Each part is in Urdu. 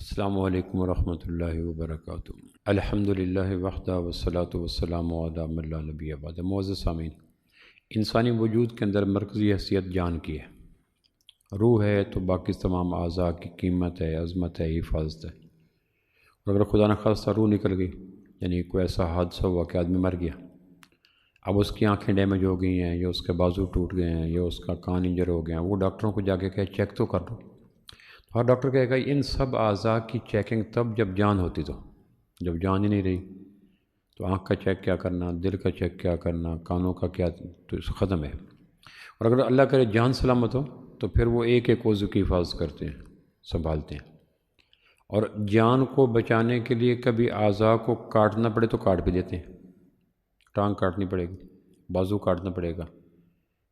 السلام علیکم ورحمۃ اللہ وبرکاتہ۔ الحمدللہ وحدہ والصلاۃ والسلام علی من لا نبی بعد۔ معزز سامعین، انسانی وجود کے اندر مرکزی حیثیت جان کی ہے۔ روح ہے تو باقی تمام اعضاء کی قیمت ہے، عظمت ہے، حفاظت ہے۔ اور اگر خدا نخواستہ روح نکل گئی، یعنی کوئی ایسا حادثہ ہوا کہ آدمی مر گیا، اب اس کی آنکھیں ڈیمیج ہو گئی ہیں، یا اس کے بازو ٹوٹ گئے ہیں، یا اس کا کان انجر ہو گیا، وہ ڈاکٹروں کو جا کے کہے چیک تو کر لو، اور ڈاکٹر کہے گا ان سب اعضاء کی چیکنگ تب جب جان ہوتی، تو جب جان ہی نہیں رہی تو آنکھ کا چیک کیا کرنا، دل کا چیک کیا کرنا، کانوں کا کیا، تو ختم ہے۔ اور اگر اللہ کرے جان سلامت ہو تو پھر وہ ایک ایک عضو کی حفاظت کرتے ہیں، سنبھالتے ہیں۔ اور جان کو بچانے کے لیے کبھی اعضاء کو کاٹنا پڑے تو کاٹ بھی دیتے ہیں، ٹانگ کاٹنی پڑے گی، بازو کاٹنا پڑے گا،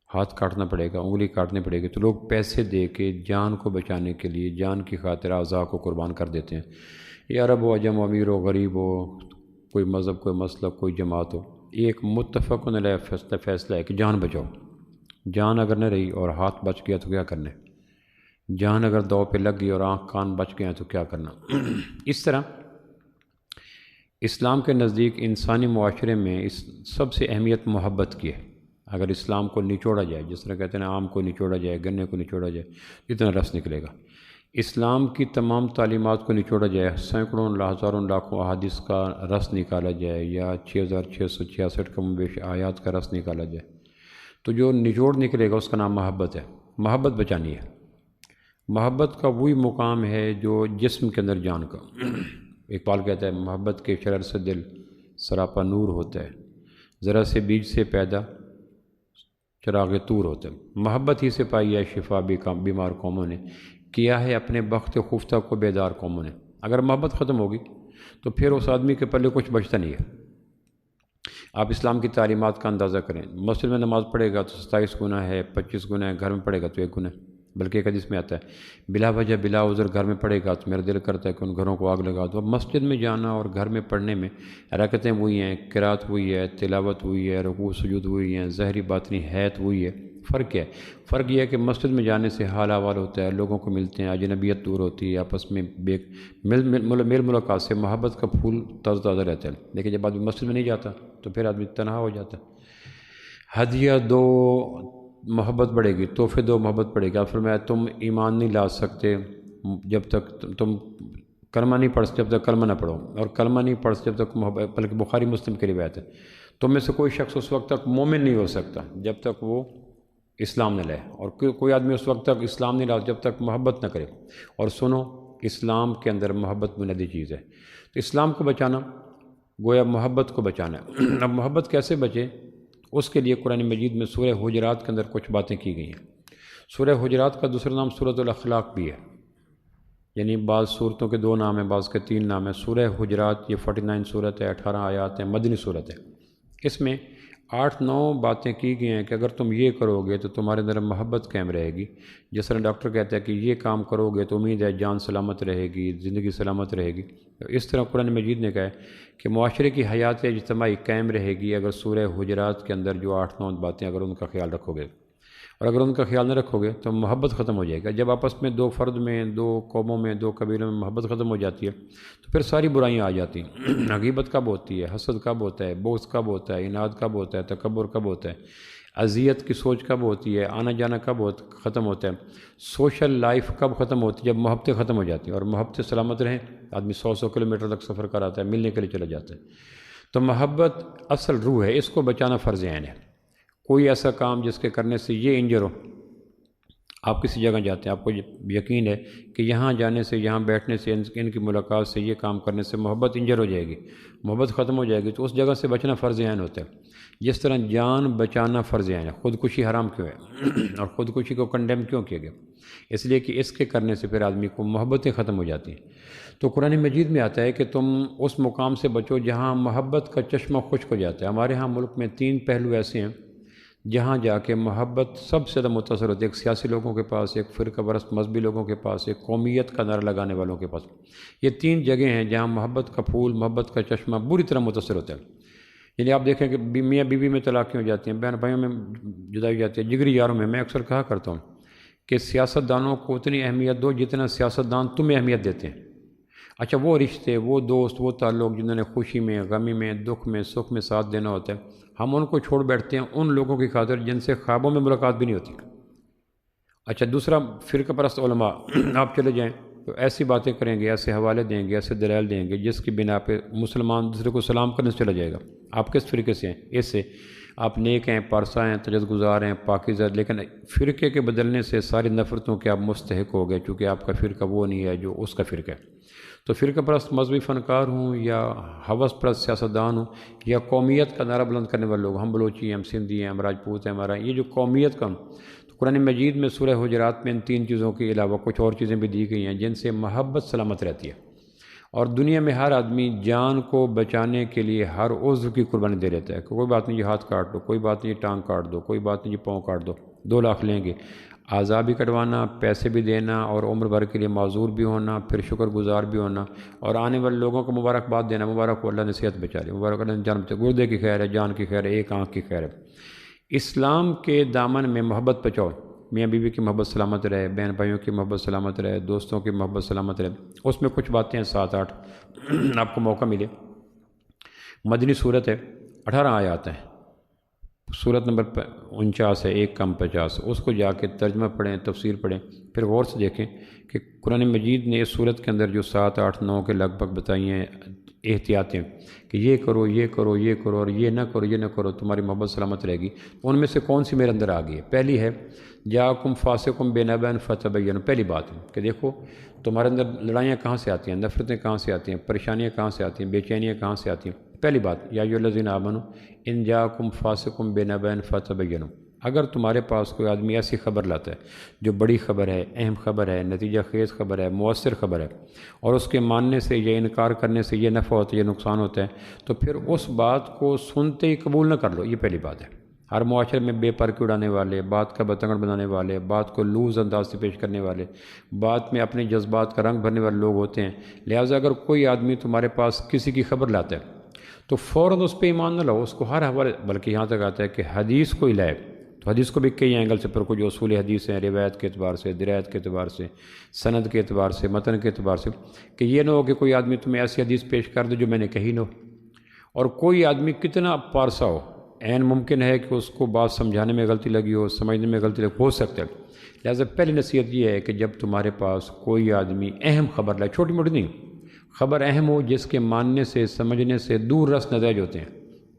ہاتھ کاٹنا پڑے گا، انگلی کاٹنی پڑے گی، تو لوگ پیسے دے کے جان کو بچانے کے لیے، جان کی خاطر اعضاء کو قربان کر دیتے ہیں۔ یہ عرب ہو، عجم ہو، امیر ہو، غریب ہو، کوئی مذہب، کوئی مسلک، کوئی جماعت ہو، ایک متفق علیہ فیصلہ ہے کہ جان بچاؤ۔ جان اگر نہ رہی اور ہاتھ بچ گیا تو کیا کرنا ہے؟ جان اگر دو پہ لگ گئی اور آنکھ کان بچ گئے تو کیا کرنا؟ اس طرح اسلام کے نزدیک انسانی معاشرے میں اس سب سے اہمیت محبت کی ہے۔ اگر اسلام کو نچوڑا جائے، جس طرح کہتے ہیں نا آم کو نچوڑا جائے، گنے کو نچوڑا جائے، اتنا رس نکلے گا۔ اسلام کی تمام تعلیمات کو نچوڑا جائے، سینکڑوں ہزاروں لاکھوں احادیث کا رس نکالا جائے، یا 6666 کم بیش آیات کا رس نکالا جائے، تو جو نچوڑ نکلے گا اس کا نام محبت ہے۔ محبت بچانی ہے۔ محبت کا وہی مقام ہے جو جسم کے اندر جان کا۔ اقبال کہتا ہے محبت کے شرر سے دل سراپا نور ہوتا ہے، ذرا سے بیج سے پیدا چراغ طور ہوتا ہے۔ محبت ہی سے پائی ہے شفا بیمار قوموں نے، کیا ہے اپنے بخت خفتہ کو بیدار قوموں نے۔ اگر محبت ختم ہوگی تو پھر اس آدمی کے پلے کچھ بچتا نہیں ہے۔ آپ اسلام کی تعلیمات کا اندازہ کریں، مسجد میں نماز پڑھے گا تو 27 گناہ ہے، 25 گناہ ہے، گھر میں پڑھے گا تو 1 گناہ ہے۔ بلکہ ایک حدیث میں آتا ہے بلا وجہ بلا عذر گھر میں پڑھے گا تو میرا دل کرتا ہے کہ ان گھروں کو آگ لگا دو۔ اب مسجد میں جانا اور گھر میں پڑھنے میں حرکتیں وہی ہیں، قرات وہی ہے، تلاوت وہی ہے، رکوع سجود وہی ہیں، ظاہری باطنی حیات وہی ہے۔ فرق کیا ہے؟ فرق یہ ہے کہ مسجد میں جانے سے حال احوال ہوتا ہے، لوگوں کو ملتے ہیں، اجنبیت دور ہوتی ہے، آپس میں میل ملاقات سے محبت کا پھول تازہ تازہ رہتا ہے۔ لیکن جب آدمی مسجد میں نہیں جاتا تو پھر آدمی تنہا ہو جاتا ہے۔ ہدیہ دو محبت بڑھے گی، تحفے دو محبت بڑھے گی۔ آپ فرمایا تم ایمان نہیں لا سکتے جب تک تم کلمہ نہیں پڑھ سکتے، جب تک کلمہ نہ پڑھو، اور کلمہ نہیں پڑھ سکتے جب تک محبت، بلکہ بخاری مسلم کی روایت ہے تم میں سے کوئی شخص اس وقت تک مومن نہیں ہو سکتا جب تک وہ اسلام نہ لائے، اور کوئی آدمی اس وقت تک اسلام نہیں لا جب تک محبت نہ کرے۔ اور سنو، اسلام کے اندر محبت بنیادی چیز ہے۔ تو اسلام کو بچانا گویا محبت کو بچانا ہے۔ اب محبت کیسے بچے؟ اس کے لیے قرآن مجید میں سورہ حجرات کے اندر کچھ باتیں کی گئی ہیں۔ سورہ حجرات کا دوسرا نام سورۃ الاخلاق بھی ہے، یعنی بعض صورتوں کے 2 نام ہیں، بعض کے 3 نام ہیں۔ سورہ حجرات یہ 49 صورت ہے، 18 آیات ہیں، مدنی صورت ہے۔ اس میں 8-9 باتیں کی گئی ہیں کہ اگر تم یہ کرو گے تو تمہارے اندر محبت قائم رہے گی۔ جس طرح ڈاکٹر کہتا ہے کہ یہ کام کرو گے تو امید ہے جان سلامت رہے گی، زندگی سلامت رہے گی، اس طرح قرآن مجید نے کہا ہے کہ معاشرے کی حیات اجتماعی قائم رہے گی اگر سورہ حجرات کے اندر جو 8-9 باتیں اگر ان کا خیال رکھو گے، اور اگر ان کا خیال نہ رکھو گے تو محبت ختم ہو جائے گا۔ جب آپس میں 2 فرد میں، 2 قوموں میں، 2 قبیلوں میں محبت ختم ہو جاتی ہے تو پھر ساری برائیاں آ جاتی ہیں۔ غیبت کب ہوتی ہے، حسد کب ہوتا ہے، بغض کب ہوتا ہے، اناد کب ہوتا ہے، تکبر کب ہوتا ہے، اذیت کی سوچ کب ہوتی ہے، آنا جانا کب ختم ہوتا ہے، سوشل لائف کب ختم ہوتی ہے؟ جب محبتیں ختم ہو جاتی ہیں، اور محبتیں سلامت رہیں آدمی 100 کلومیٹر تک سفر کراتا ہے، ملنے کے لیے چلا جاتا ہے۔ تو محبت اصل روح ہے، اس کو بچانا فرض عین ہے۔ کوئی ایسا کام جس کے کرنے سے یہ انجر ہو، آپ کسی جگہ جاتے ہیں، آپ کو یقین ہے کہ یہاں جانے سے، یہاں بیٹھنے سے، ان کی ملاقات سے، یہ کام کرنے سے محبت انجر ہو جائے گی، محبت ختم ہو جائے گی، تو اس جگہ سے بچنا فرض عین ہوتا ہے۔ جس طرح جان بچانا فرض عین ہے۔ خودکشی حرام کیوں ہے اور خودکشی کو کنڈیم کیوں کیا گیا؟ اس لیے کہ اس کے کرنے سے پھر آدمی کو محبتیں ختم ہو جاتی ہیں۔ تو قرآن مجید میں آتا ہے کہ تم اس مقام سے بچو جہاں محبت کا چشمہ خشک ہو جاتا ہے۔ ہمارے ہاں ملک میں 3 پہلو ایسے ہیں جہاں جا کے محبت سب سے زیادہ متاثر ہوتی ہے۔ ایک سیاسی لوگوں کے پاس، ایک فرقہ پرست مذہبی لوگوں کے پاس، ایک قومیت کا نعرہ لگانے والوں کے پاس۔ یہ 3 جگہیں ہیں جہاں محبت کا پھول، محبت کا چشمہ بری طرح متاثر ہوتا ہے۔ یعنی آپ دیکھیں کہ میاں بیوی میں طلاقیں ہو جاتی ہیں، بہن بھائیوں میں جدائی ہو جاتی ہے، جگری یاروں میں اکثر کہا کرتا ہوں کہ سیاست دانوں کو اتنی اہمیت دو جتنا سیاست دان تمہیں اہمیت دیتے ہیں۔ اچھا وہ رشتے، وہ دوست، وہ تعلق جنہوں نے خوشی میں، غمی میں، دکھ میں، سکھ میں ساتھ دینا ہوتا ہے، ہم ان کو چھوڑ بیٹھتے ہیں ان لوگوں کی خاطر جن سے خوابوں میں ملاقات بھی نہیں ہوتی۔ اچھا دوسرا فرقہ پرست علماء آپ چلے جائیں تو ایسی باتیں کریں گے، ایسے حوالے دیں گے، ایسے دلائل دیں گے جس کی بنا پہ مسلمان دوسرے کو سلام کرنے سے چلا جائے گا۔ آپ کس فرقے سے ہیں؟ اس سے آپ نیک ہیں، پارسا ہیں، تجدد گزار ہیں، پاکیزہ، لیکن فرقے کے بدلنے سے ساری نفرتوں کے آپ مستحق ہو گئے، چونکہ آپ کا فرقہ وہ نہیں ہے جو اس کا فرقہ ہے۔ تو فرقہ پرست مذہبی فنکار ہوں یا ہوس پرست سیاستدان ہوں یا قومیت کا نعرہ بلند کرنے والے لوگ، ہم بلوچی ہیں، ہم سندھی ہیں، ہم راجپوت ہیں، ہمارا یہ جو قومیت کا، تو قرآن مجید میں سورہ حجرات میں ان 3 چیزوں کے علاوہ کچھ اور چیزیں بھی دی گئی ہیں جن سے محبت سلامت رہتی ہے، اور دنیا میں ہر آدمی جان کو بچانے کے لیے ہر عضو کی قربانی دے لیتا ہے کہ کوئی بات نہیں یہ ہاتھ کاٹ دو، کوئی بات نہیں یہ ٹانگ کاٹ دو، کوئی بات نہیں یہ پاؤں کاٹ دو، 2 لاکھ لیں گے، اعضاء بھی کٹوانا، پیسے بھی دینا، اور عمر بھر کے لیے معذور بھی ہونا، پھر شکر گزار بھی ہونا، اور آنے والے لوگوں کو مبارکباد دینا، مبارک ہو اللہ نے صحت بچا لی، مبارک اللہ نے جان بچا، گردے کی خیر ہے، جان کی خیر ہے، ایک آنکھ کی خیر ہے۔ اسلام کے دامن میں محبت بچاؤ، میاں بیوی کی محبت سلامت رہے، بہن بھائیوں کی محبت سلامت رہے، دوستوں کی محبت سلامت رہے۔ اس میں کچھ باتیں ہیں 7-8 آپ کو موقع ملے۔ مدنی صورت ہے، 18 آیات ہیں، صورت نمبر 49 ہے، 1 کم 50، اس کو جا کے ترجمہ پڑھیں، تفسیر پڑھیں، پھر غور سے دیکھیں کہ قرآن مجید نے اس صورت کے اندر جو 7، 8، 9 کے لگ بھگ بتائی ہیں احتیاطیں کہ یہ کرو، یہ کرو، یہ کرو، اور یہ نہ کرو، یہ نہ کرو، تمہاری محبت سلامت رہے گی، ان میں سے کون سی میرے اندر آ گئی ہے؟ پہلی ہے جاءکم فاسقم بنبأ فتبینوا، پہلی بات ہے کہ دیکھو تمہارے اندر لڑائیاں کہاں سے آتی ہیں، نفرتیں کہاں سے آتی ہیں، پریشانیاں کہاں سے آتی ہیں، بے چینیاں کہاں سے آتی ہیں۔ پہلی بات یا ایھا الذین آمنوا ان جاءکم فاسقم بنبأ فتبینوا، اگر تمہارے پاس کوئی آدمی ایسی خبر لاتا ہے جو بڑی خبر ہے، اہم خبر ہے، نتیجہ خیز خبر ہے، مؤثر خبر ہے، اور اس کے ماننے سے یا انکار کرنے سے یہ نفع ہوتا ہے، یہ نقصان ہوتا ہے، تو پھر اس بات کو سنتے ہی قبول نہ کر لو، یہ پہلی بات ہے۔ ہر معاشرے میں بے پرکی اڑانے والے، بات کا بتنگڑ بنانے والے، بات کو لوز انداز سے پیش کرنے والے، بات میں اپنے جذبات کا رنگ بھرنے والے لوگ ہوتے ہیں، لہٰذا اگر کوئی آدمی تمہارے پاس کسی کی خبر لاتا ہے تو فوراً اس پہ ایمان نہ لاؤ، اس کو ہر حوالے، بلکہ یہاں تک آتا ہے کہ حدیث کو ہی لائے، تو حدیث کو بھی کئی اینگل سے پر کچھ اصول حدیث ہیں، روایت کے اعتبار سے، درایت کے اعتبار سے، سند کے اعتبار سے، متن کے اعتبار سے، کہ یہ نہ ہو کہ کوئی آدمی تمہیں ایسی حدیث پیش کر دے جو میں نے کہی نہ ہو، اور کوئی آدمی کتنا پارسا ہو، عین ممکن ہے کہ اس کو بات سمجھانے میں غلطی لگی ہو، سمجھنے میں غلطی لگی ہو سکتا ہے۔ لہٰذا پہلی نصیحت یہ ہے کہ جب تمہارے پاس کوئی آدمی اہم خبر لائے، چھوٹی موٹی نہیں، خبر اہم ہو جس کے ماننے سے، سمجھنے سے دور رس نتائج ہوتے ہیں،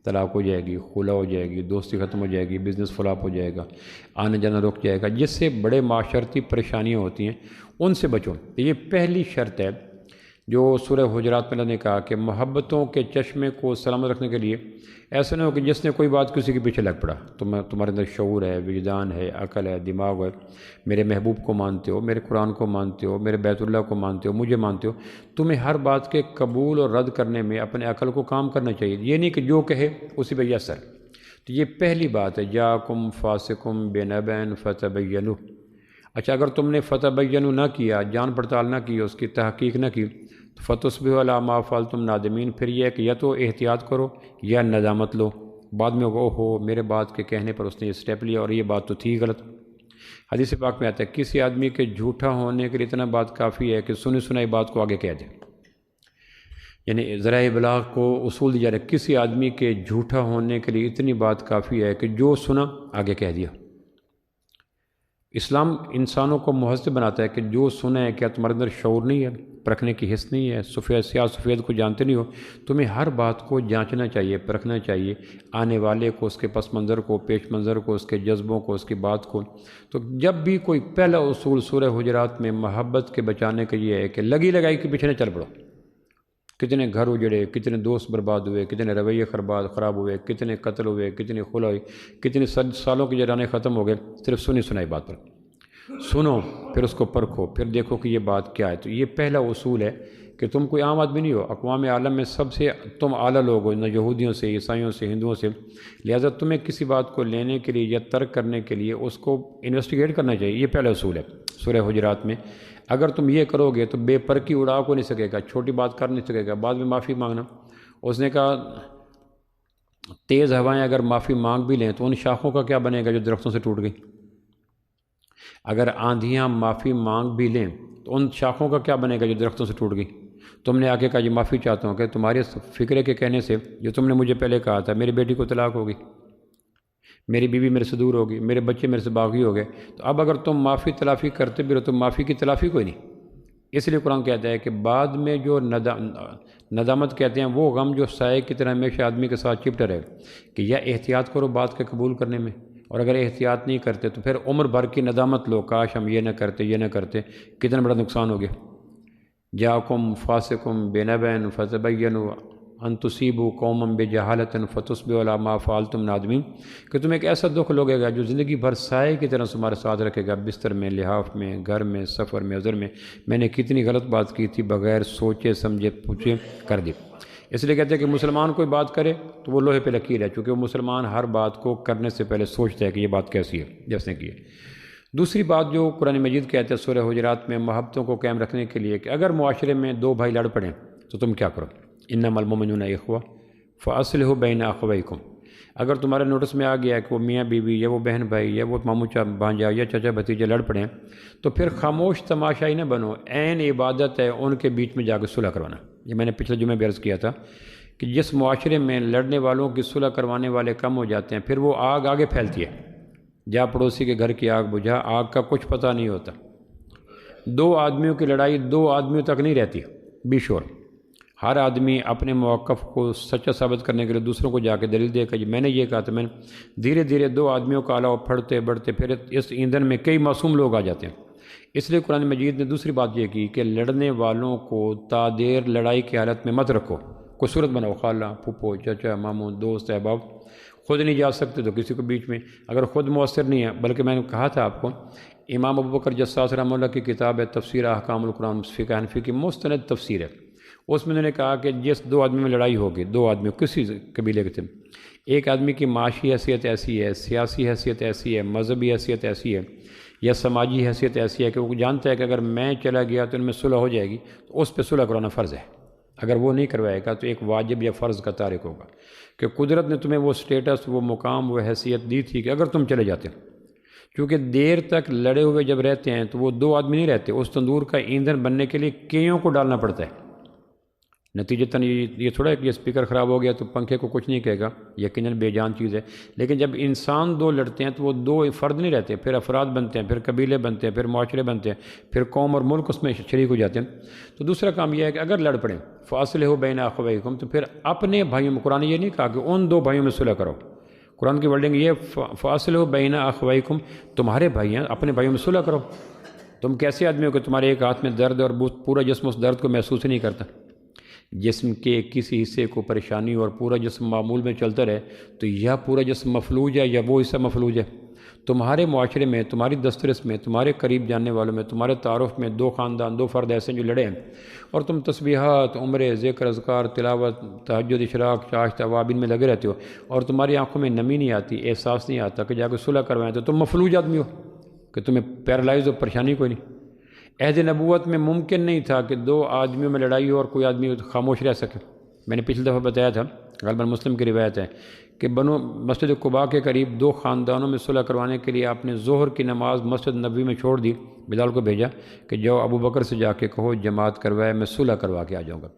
طلاق ہو جائے گی، خلا ہو جائے گی، دوستی ختم ہو جائے گی، بزنس فلاپ ہو جائے گا، آنے جانا رک جائے گا، جس سے بڑے معاشرتی پریشانیاں ہوتی ہیں، ان سے بچو۔ یہ پہلی شرط ہے جو سورہ حجرات میں اللہ نے کہا کہ محبتوں کے چشمے کو سلامت رکھنے کے لیے ایسا نہ ہو کہ جس نے کوئی بات کسی کے پیچھے لگ پڑا، تمہارے اندر شعور ہے، وجدان ہے، عقل ہے، دماغ ہے، میرے محبوب کو مانتے ہو، میرے قرآن کو مانتے ہو، میرے بیت اللہ کو مانتے ہو، مجھے مانتے ہو، تمہیں ہر بات کے قبول اور رد کرنے میں اپنے عقل کو کام کرنا چاہیے، یہ نہیں کہ جو کہے اسی پہ یس سر۔ تو یہ پہلی بات ہے، جاءکم فاسقم بنبأ فتبینوا۔ اچھا اگر تم نے فتبینوا نہ کیا، جان پڑتال نہ کی، اس کی تحقیق نہ کی، تو فتصبحوا علی ما فعلتم نادمین، پھر یہ ہے کہ یا تو احتیاط کرو یا ندامت لو، بعد میں او ہو میرے بات کے کہنے پر اس نے یہ سٹیپ لیا اور یہ بات تو تھی غلط۔ حدیث پاک میں آتا ہے کسی آدمی کے جھوٹا ہونے کے لیے اتنا بات کافی ہے کہ سنی سنائی بات کو آگے کہہ دے، یعنی ذرائع ابلاغ کو اصول دیا جائے، کسی آدمی کے جھوٹا ہونے کے لیے اتنی بات کافی ہے کہ جو سنا آگے کہہ دیا۔ اسلام انسانوں کو مہذب بناتا ہے کہ جو سنا ہے، کیا تمہارے اندر شعور نہیں ہے، پرکھنے کی حس نہیں ہے، سفید سیاہ سفید کو جانتے نہیں ہو، تمہیں ہر بات کو جانچنا چاہیے، پرکھنا چاہیے، آنے والے کو، اس کے پس منظر کو، پیش منظر کو، اس کے جذبوں کو، اس کی بات کو۔ تو جب بھی کوئی پہلا اصول سورہ حجرات میں محبت کے بچانے کا یہ ہے کہ لگی لگائی کے پیچھے نہ چل پڑو۔ کتنے گھر اجڑے، کتنے دوست برباد ہوئے، کتنے رویے خراب ہوئے، کتنے قتل ہوئے، کتنے خلا ہوئی، کتنے سالوں کے جرانے ختم ہو گئے، صرف سنی سنائی بات پر۔ سنو پھر اس کو پرکھو، پھر دیکھو کہ یہ بات کیا ہے۔ تو یہ پہلا اصول ہے کہ تم کوئی عام آدمی نہیں ہو، اقوام عالم میں سب سے تم اعلیٰ لوگ ہو، نہ یہودیوں سے، عیسائیوں سے، ہندوؤں سے، لہٰذا تمہیں کسی بات کو لینے کے لیے یا ترک کرنے کے لیے اس کو انویسٹیگیٹ کرنا چاہیے۔ یہ پہلا اصول ہے سورہ حجرات میں۔ اگر تم یہ کرو گے تو بے پرکی اڑا کو نہیں سکے گا، چھوٹی بات کر نہیں سکے گا، بعد میں معافی مانگنا۔ اس نے کہا تیز ہوائیں اگر معافی مانگ بھی لیں تو ان شاخوں کا کیا بنے گا جو درختوں سے ٹوٹ گئی؟ اگر آندھیاں معافی مانگ بھی لیں تو ان شاخوں کا کیا بنے گا جو درختوں سے ٹوٹ گئی؟ تم نے آ کے کہا جی معافی چاہتا ہوں کہ تمہارے فکرے کے کہنے سے جو تم نے مجھے پہلے کہا تھا میری بیٹی کو طلاق ہوگی، میری بیوی میرے سے دور ہوگی، میرے بچے میرے سے باغی ہو گئے، تو اب اگر تم معافی تلافی کرتے بھی رہو تو معافی کی تلافی کوئی نہیں۔ اس لیے قرآن کہتا ہے کہ بعد میں جو ندامت کہتے ہیں وہ غم جو سائے کی طرح ہمیشہ آدمی کے ساتھ چپٹا رہے، کہ یا احتیاط کرو بات کے قبول کرنے میں، اور اگر احتیاط نہیں کرتے تو پھر عمر بھر کی ندامت لو، کاش ہم یہ نہ کرتے یہ نہ کرتے، کتنا بڑا نقصان ہو گیا۔ جاءکم فاسقم بنبأ فتبینوا ان تصیبوا قوما بجہالۃ فتصبحوا علی ما فعلتم نادمین، کہ تم ایک ایسا دکھ لوگے گا جو زندگی بھر سائے کی طرح تمہارے ساتھ رکھے گا، بستر میں، لحاف میں، گھر میں، سفر میں، عذر میں نے کتنی غلط بات کی تھی، بغیر سوچے سمجھے پوچھے کر دی۔ اس لیے کہتے ہیں کہ مسلمان کوئی بات کرے تو وہ لوہے پہ لکیر ہے، چونکہ وہ مسلمان ہر بات کو کرنے سے پہلے سوچتا ہے کہ یہ بات کیسی ہے جس نے کی ہے۔ دوسری بات جو قرآن مجید کہتے ہیں سورہ حجرات میں محبتوں کو قائم رکھنے کے لیے، کہ اگر معاشرے میں دو بھائی لڑ پڑیں تو تم کیا کرو؟ انما المؤمنون اخوہ فاصلحوا بین اخویکم۔ اگر تمہارے نوٹس میں آ گیا ہے کہ وہ میاں بیوی یا وہ بہن بھائی یا وہ ماموں بھانجا یا چچا بھتیجے لڑ پڑیں تو پھر خاموش تماشائی نہ بنو، عین عبادت ہے ان کے بیچ میں جا کے صلح کروانا۔ یہ میں نے پچھلے جمعے میں عرض کیا تھا کہ جس معاشرے میں لڑنے والوں کی صلح کروانے والے کم ہو جاتے ہیں، پھر وہ آگ آگے پھیلتی ہے۔ جا پڑوسی کے گھر کی آگ بجھا، آگ کا کچھ پتہ نہیں ہوتا۔ دو آدمیوں کی لڑائی دو آدمیوں تک نہیں رہتی، بی شور۔ ہر آدمی اپنے موقف کو سچا ثابت کرنے کے لیے دوسروں کو جا کے دلیل دے کہ جی میں نے یہ کہا تھا، میں نے دھیرے دھیرے دو آدمیوں کا علاوہ پھڑتے بڑھتے پھر اس ایندھن میں کئی معصوم لوگ آ جاتے ہیں۔ اس لیے قرآن مجید نے دوسری بات یہ کی کہ لڑنے والوں کو تادیر لڑائی کی حالت میں مت رکھو، کوئی صورت بناؤ، خالہ، پھپھو، چچا، ماموں، دوست، احباب، خود نہیں جا سکتے تو کسی کو بیچ میں، اگر خود مؤثر نہیں ہے، بلکہ میں نے کہا تھا آپ کو امام ابوبکر جساس رحمہ اللہ کی کتاب ہے تفسیر احکام القرآن فقہ حنفی کی مستند تفسیر ہے، اس میں انہوں نے کہا کہ جس دو آدمی میں لڑائی ہوگی، دو آدمی کسی قبیلے کے تھے، ایک آدمی کی معاشی حیثیت ایسی ہے، سیاسی حیثیت ایسی ہے، مذہبی حیثیت ایسی ہے یا سماجی حیثیت ایسی ہے کہ وہ جانتا ہے کہ اگر میں چلا گیا تو ان میں صلح ہو جائے گی، تو اس پہ صلح کرانا فرض ہے۔ اگر وہ نہیں کروائے گا تو ایک واجب یا فرض کا تارک ہوگا، کہ قدرت نے تمہیں وہ سٹیٹس، وہ مقام، وہ حیثیت دی تھی کہ اگر تم چلے جاتے، کیونکہ دیر تک لڑے ہوئے جب رہتے ہیں تو وہ دو آدمی نہیں رہتے، اس تندور کا ایندھن بننے کے لیے کئیوں کو ڈالنا پڑتا ہے۔ نتیجتاً یہ تھوڑا ہے کہ یہ اسپیکر خراب ہو گیا تو پنکھے کو کچھ نہیں کہے گا، یقیناً بے جان چیز ہے، لیکن جب انسان دو لڑتے ہیں تو وہ دو فرد نہیں رہتے، پھر افراد بنتے ہیں، پھر قبیلے بنتے ہیں، پھر معاشرے بنتے ہیں، پھر قوم اور ملک اس میں شریک ہو جاتے ہیں۔ تو دوسرا کام یہ ہے کہ اگر لڑ پڑیں فاصلحوا بین اخویکم، تو پھر اپنے بھائیوں میں، قرآن یہ نہیں کہا کہ ان دو بھائیوں میں صلح کرو، قرآن کی ورڈنگ یہ فاصلحوا بین اخویکم، تمہارے بھائی ہیں، اپنے بھائیوں میں صلح کرو۔ تم کیسے آدمی ہو کہ تمہارے ایک ہاتھ میں درد اور پورا جسم اس درد کو محسوس ہی نہیں کرتا؟ جسم کے کسی حصے کو پریشانی اور پورا جسم معمول میں چلتا رہے تو یا پورا جسم مفلوج ہے یا وہ حصہ مفلوج ہے۔ تمہارے معاشرے میں، تمہاری دسترس میں، تمہارے قریب جاننے والوں میں، تمہارے تعارف میں دو خاندان، دو فرد ایسے جو لڑے ہیں، اور تم تسبیحات، عمرے، ذکر، اذکار، تلاوت، تہجد، اشراق، چاشت، اوابین میں لگے رہتے ہو، اور تمہاری آنکھوں میں نمی نہیں آتی، احساس نہیں آتا کہ جا کے صلح کروائیں، تو تم مفلوج آدمی ہو، کہ تمہیں پیرالائز ہو، پریشانی کوئی نہیں۔ عہد نبوت میں ممکن نہیں تھا کہ دو آدمیوں میں لڑائی ہو اور کوئی آدمی خاموش رہ سکے۔ میں نے پچھلی دفعہ بتایا تھا، غالباً مسلم کی روایت ہے کہ مسجد قباء کے قریب دو خاندانوں میں صلح کروانے کے لیے آپ نے ظہر کی نماز مسجد نبوی میں چھوڑ دی، بلال کو بھیجا کہ جاؤ ابو بکر سے جا کے کہو جماعت کروائے، میں صلح کروا کے آ جاؤں گا۔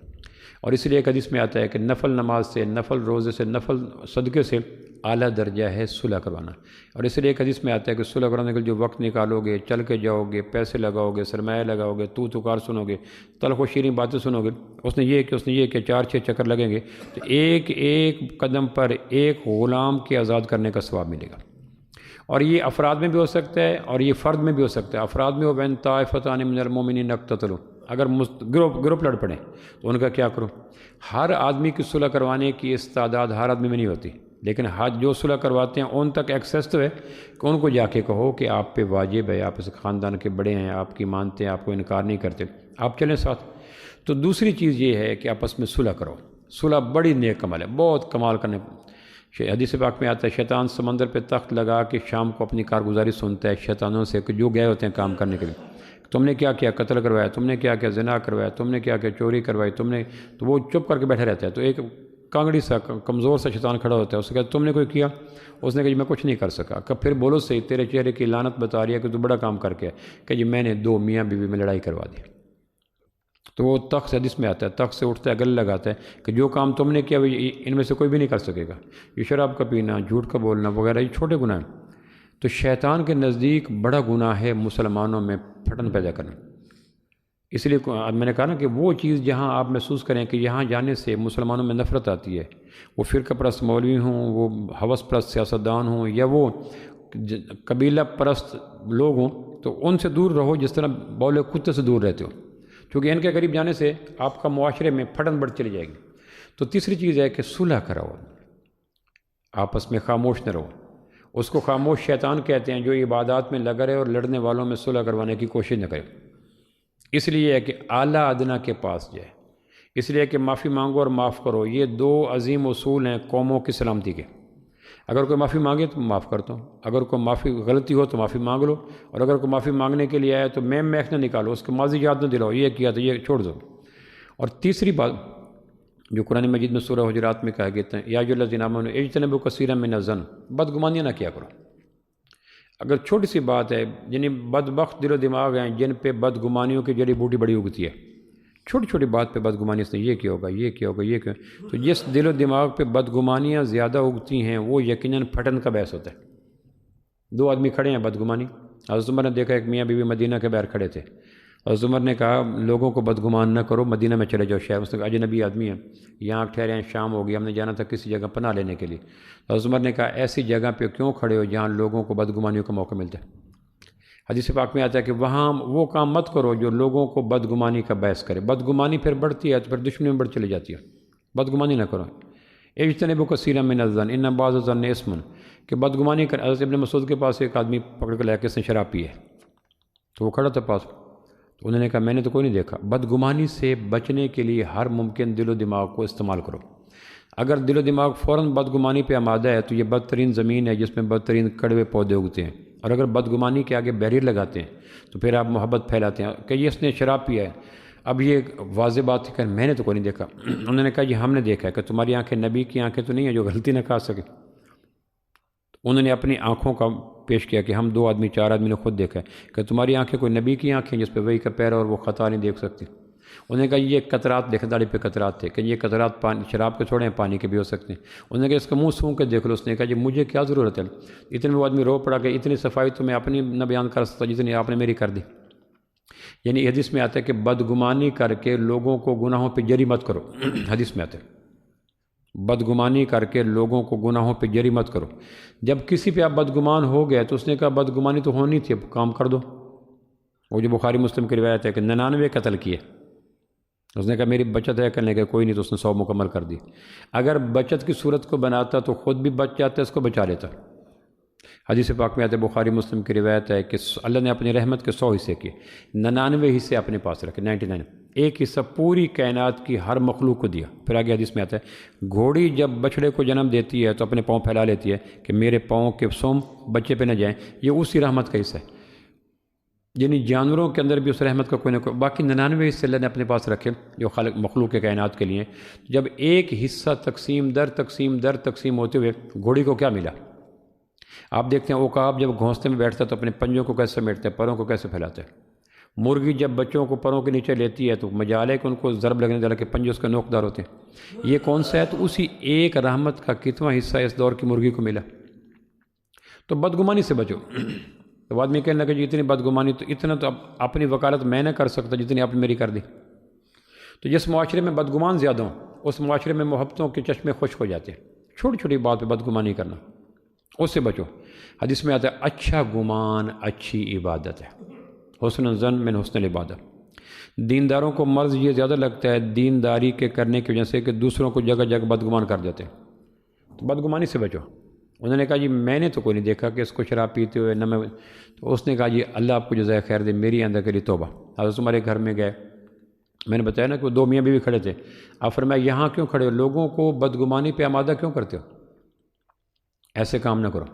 اور اس لیے ایک حدیث میں آتا ہے کہ نفل نماز سے، نفل روزے سے، نفل صدقے سے اعلیٰ درجہ ہے صلح کروانا۔ اور اس لیے ایک حدیث میں آتا ہے کہ صلح کرانے کے لیے جو وقت نکالو گے، چل کے جاؤ گے، پیسے لگاؤ گے، سرمایہ لگاؤ گے، تو کار سنو گے، تلخ و شیریں باتیں سنو گے، اس نے یہ کہ اس نے یہ کہ 4-6 چکر لگیں گے، تو ایک ایک قدم پر ایک غلام کے آزاد کرنے کا ثواب ملے گا۔ اور یہ افراد میں بھی ہو سکتا ہے اور یہ فرد میں بھی ہو سکتا ہے۔ افراد میں ہو وَإِن طَائِفَتَانِ مِنَ الْمُؤْمِنِينَ اقْتَتَلُوا، اگر گروپ لڑ پڑیں تو ان کا کیا کرو؟ ہر آدمی کی صلح کروانے کی استعداد ہر آدمی میں نہیں ہوتی، لیکن جو صلح کرواتے ہیں ان تک ایکسیس تو ہے کہ ان کو جا کے کہو کہ آپ پہ واجب ہے، آپ اس خاندان کے بڑے ہیں، آپ کی مانتے ہیں، آپ کو انکار نہیں کرتے، آپ چلیں ساتھ۔ تو دوسری چیز یہ ہے کہ آپس میں صلح کرو۔ صلح بڑی نیک عمل ہے، بہت کمال کرنے۔ حدیث پاک میں آتا ہے شیطان سمندر پہ تخت لگا کے شام کو اپنی کارگزاری سنتا ہے شیطانوں سے کہ جو گئے ہوتے ہیں کام کرنے کے لیے، تم نے کیا کیا، قتل کروایا، تم نے کیا کیا، زنا کروایا، تم نے کیا کیا، چوری کروائی تم نے، تو وہ چپ کر کے بیٹھا رہتا ہے۔ تو ایک کانگڑی سا کمزور سا شیطان کھڑا ہوتا ہے، اس سے کہا تم نے کوئی کیا؟ اس نے کہا جی میں کچھ نہیں کر سکا۔ کہ پھر بولو صحیح، تیرے چہرے کی لعنت بتا رہی ہے کہ تو بڑا کام کر کے کہ جی میں نے دو میاں بیوی میں لڑائی کروا دی۔ تو وہ تخت سے، حدیث میں آتا ہے، تخت سے اٹھتا ہے، گلے لگاتا ہے کہ جو کام تم نے کیا وہ ان میں سے کوئی بھی نہیں کر سکے گا۔ یہ شراب کا پینا، جھوٹ کا بولنا وغیرہ یہ چھوٹے گناہ ہیں۔ تو شیطان کے نزدیک بڑا گناہ ہے مسلمانوں میں پھٹن پیدا کرنا۔ اس لیے میں نے کہا نا کہ وہ چیز جہاں آپ محسوس کریں کہ یہاں جانے سے مسلمانوں میں نفرت آتی ہے، وہ فرقہ پرست مولوی ہوں، وہ ہوس پرست سیاستدان ہوں، یا وہ قبیلہ پرست لوگ ہوں، تو ان سے دور رہو جس طرح بولے کتے سے دور رہتے ہو، کیونکہ ان کے قریب جانے سے آپ کا معاشرے میں پھٹن بڑھ چلی جائے گی۔ تو تیسری چیز ہے کہ صلح کرو، آپس میں خاموش نہ رہو۔ اس کو خاموش شیطان کہتے ہیں جو عبادات میں لگا رہے اور لڑنے والوں میں صلح کروانے کی کوشش نہ کرے۔ اس لیے ہے کہ اعلیٰ ادنا کے پاس جائے، اس لیے کہ معافی مانگو اور معاف کرو، یہ دو عظیم اصول ہیں قوموں کی سلامتی کے۔ اگر کوئی معافی مانگے تو معاف کرتا ہوں، اگر کوئی معافی غلطی ہو تو معافی مانگ لو، اور اگر کوئی معافی مانگنے کے لیے آئے تو میخ نہ نکالو، اس کے ماضی یاد نہ دلاؤ، یہ کیا تو یہ چھوڑ دو۔ اور تیسری بات جو قرآن مجید میں سورہ حجرات میں کہا گیا ہے، یا ایھا الذین آمنوا اجتنبوا کثیرا من الظن، بدگمانیاں نہ کیا کرو۔ اگر چھوٹی سی بات ہے، یعنی بدبخت دل و دماغ ہیں جن پہ بدگمانیوں کی جڑی بوٹی بڑی اگتی ہے، چھوٹی چھوٹی بات پہ بدگمانی سے یہ کیا ہوگا، یہ کیا ہوگا، یہ کیا، تو جس دل و دماغ پہ بدگمانیاں زیادہ اگتی ہیں وہ یقیناً پھٹن کا باعث ہوتا ہے۔ دو آدمی کھڑے ہیں بدگمانی، حضرت عمر نے دیکھا ایک میاں بیوی مدینہ کے باہر کھڑے تھے، حضرت عمر نے کہا لوگوں کو بدگمان نہ کرو، مدینہ میں چلے جاؤ شہر۔ اس نے کہا اجنبی آدمی ہیں، یہاں ٹھہرے ہیں، شام ہو گئی، ہم نے جانا تھا کسی جگہ پناہ لینے کے لیے۔ حضرت عمر نے کہا ایسی جگہ پہ کیوں کھڑے ہو جہاں لوگوں کو بدگمانیوں کا موقع ملتا ہے۔ حدیث پاک میں آتا ہے کہ وہاں وہ کام مت کرو جو لوگوں کو بدگمانی کا باعث کرے، بدگمانی پھر بڑھتی ہے تو پھر دشمنی میں بڑھ چلی جاتی ہے، بدگمانی نہ کرو۔ اجتنبوا کثیرا من الظن ان بعض الظن اثم، کہ بدگمانی کر۔ حضرت ابن مسعود کے پاس ایک آدمی پکڑ کے لے کے اس نے شراب پی ہے، تو وہ کھڑا تھا پاس، تو انہوں نے کہا میں نے تو کوئی نہیں دیکھا۔ بدگمانی سے بچنے کے لیے ہر ممکن دل و دماغ کو استعمال کرو۔ اگر دل و دماغ فوراً بدگمانی پہ آمادہ ہے تو یہ بدترین زمین ہے جس میں بدترین کڑوے پودے اگتے ہیں، اور اگر بدگمانی کے آگے بیریر لگاتے ہیں تو پھر آپ محبت پھیلاتے ہیں کہ یہ اس نے شراب پیا ہے۔ اب یہ واضح بات ہے کہ میں نے تو کوئی نہیں دیکھا۔ انہوں نے کہا یہ ہم نے دیکھا ہے، کہ تمہاری آنکھیں نبی کی آنکھیں تو نہیں ہیں جو غلطی نہ کھا سکے۔ انہوں نے اپنی آنکھوں کا پیش کیا کہ ہم دو آدمی چار آدمی نے خود دیکھا ہے کہ تمہاری آنکھیں کوئی نبی کی آنکھیں جس پہ وہی کا پیر اور وہ خطا نہیں دیکھ سکتی۔ انہوں نے کہا یہ قطرات دیکھ، داڑھی پہ قطرات تھے، کہ یہ قطرات پانی شراب کے چھوڑے ہیں پانی کے بھی ہو سکتے ہیں۔ انہوں نے کہا اس کا منہ سونگھ کے دیکھ لو۔ اس نے کہا جی مجھے کیا ضرورت ہے، اتنے وہ آدمی رو پڑا کہ اتنی صفائی تو میں اپنی نہ بیان کر سکتا جتنی آپ نے میری کر دی۔ یعنی حدیث میں آتا ہے کہ بدگمانی کر کے لوگوں کو گناہوں پہ جری مت کرو، حدیث میں آتا ہے بدگمانی کر کے لوگوں کو گناہوں پہ جری مت کرو۔ جب کسی پہ آپ بدگمان ہو گئے تو اس نے کہا بدگمانی تو ہونی تھی، اب کام کر دو۔ وہ جو بخاری مسلم کی روایت ہے کہ 99 قتل کیے، اس نے کہا میری بچت ہے کرنے کے، کوئی نہیں، تو اس نے 100 مکمل کر دی۔ اگر بچت کی صورت کو بناتا تو خود بھی بچ جاتا، اس کو بچا لیتا۔ حدیث پاک میں آتا ہے بخاری مسلم کی روایت ہے کہ اللہ نے اپنی رحمت کے 100 حصے کیے، 99 حصے اپنے پاس رکھے، 99، ایک حصہ پوری کائنات کی ہر مخلوق کو دیا۔ پھر آگے حدیث میں آتا ہے گھوڑی جب بچڑے کو جنم دیتی ہے تو اپنے پاؤں پھیلا لیتی ہے کہ میرے پاؤں کے سوم بچے پہ نہ جائیں، یہ اسی رحمت کا حصہ ہے۔ یعنی جانوروں کے اندر بھی اس رحمت کا کوئی نہ کوئی، باقی 99 حصے اللہ نے اپنے پاس رکھے جو خالق مخلوق کے کائنات کے لیے۔ جب ایک حصہ تقسیم در تقسیم ہوتے ہوئے گھوڑی کو کیا ملا؟ آپ دیکھتے ہیں عقاب جب گھونستے میں بیٹھتا ہے تو اپنے پنجوں کو کیسے سمیٹتے ہیں، پروں کو کیسے پھیلاتے ہیں۔ مرغی جب بچوں کو پروں کے نیچے لیتی ہے تو مجال ہے کہ ان کو ضرب لگنے والا کہ پنجے اس کے نوکدار ہوتے ہیں۔ یہ کون سا ہے؟ تو اسی ایک رحمت کا کتواں حصہ اس دور کی مرغی کو ملا۔ تو بدگمانی سے بچو۔ تو آدمی کہنے لگا جی اتنی بدگمانی، تو اتنا تو اب اپنی وکالت میں نہ کر سکتا جتنی آپ نے میری کر دی۔ تو جس معاشرے میں بدگمان زیادہ ہوں اس معاشرے میں محبتوں کے چشمے خشک ہو جاتے ہیں۔ چھوٹی چھوٹی بات پہ بدگمانی کرنا، اس سے بچو۔ حدیث میں آتا ہے اچھا گمان اچھی عبادت ہے، حسن الظن من حسن العبادت۔ دینداروں کو مرض یہ زیادہ لگتا ہے دینداری کے کرنے کی وجہ سے کہ دوسروں کو جگہ جگہ بدگمان کر دیتے ہیں۔ تو بدگمانی سے بچو۔ انہوں نے کہا جی میں نے تو کوئی نہیں دیکھا کہ اس کو شراب پیتے ہوئے نہ میں، تو اس نے کہا جی اللہ آپ کو جزائے خیر دے، میری اندر کے لیے توبہ۔ حضرت عمر کے گھر میں گئے، میں نے بتایا نا کہ وہ دو میاں بیوی کھڑے تھے۔ آپ فرمایا یہاں کیوں کھڑے ہو، لوگوں کو بدگمانی پہ آمادہ کیوں کرتے ہو؟ ایسے کام نہ کرو۔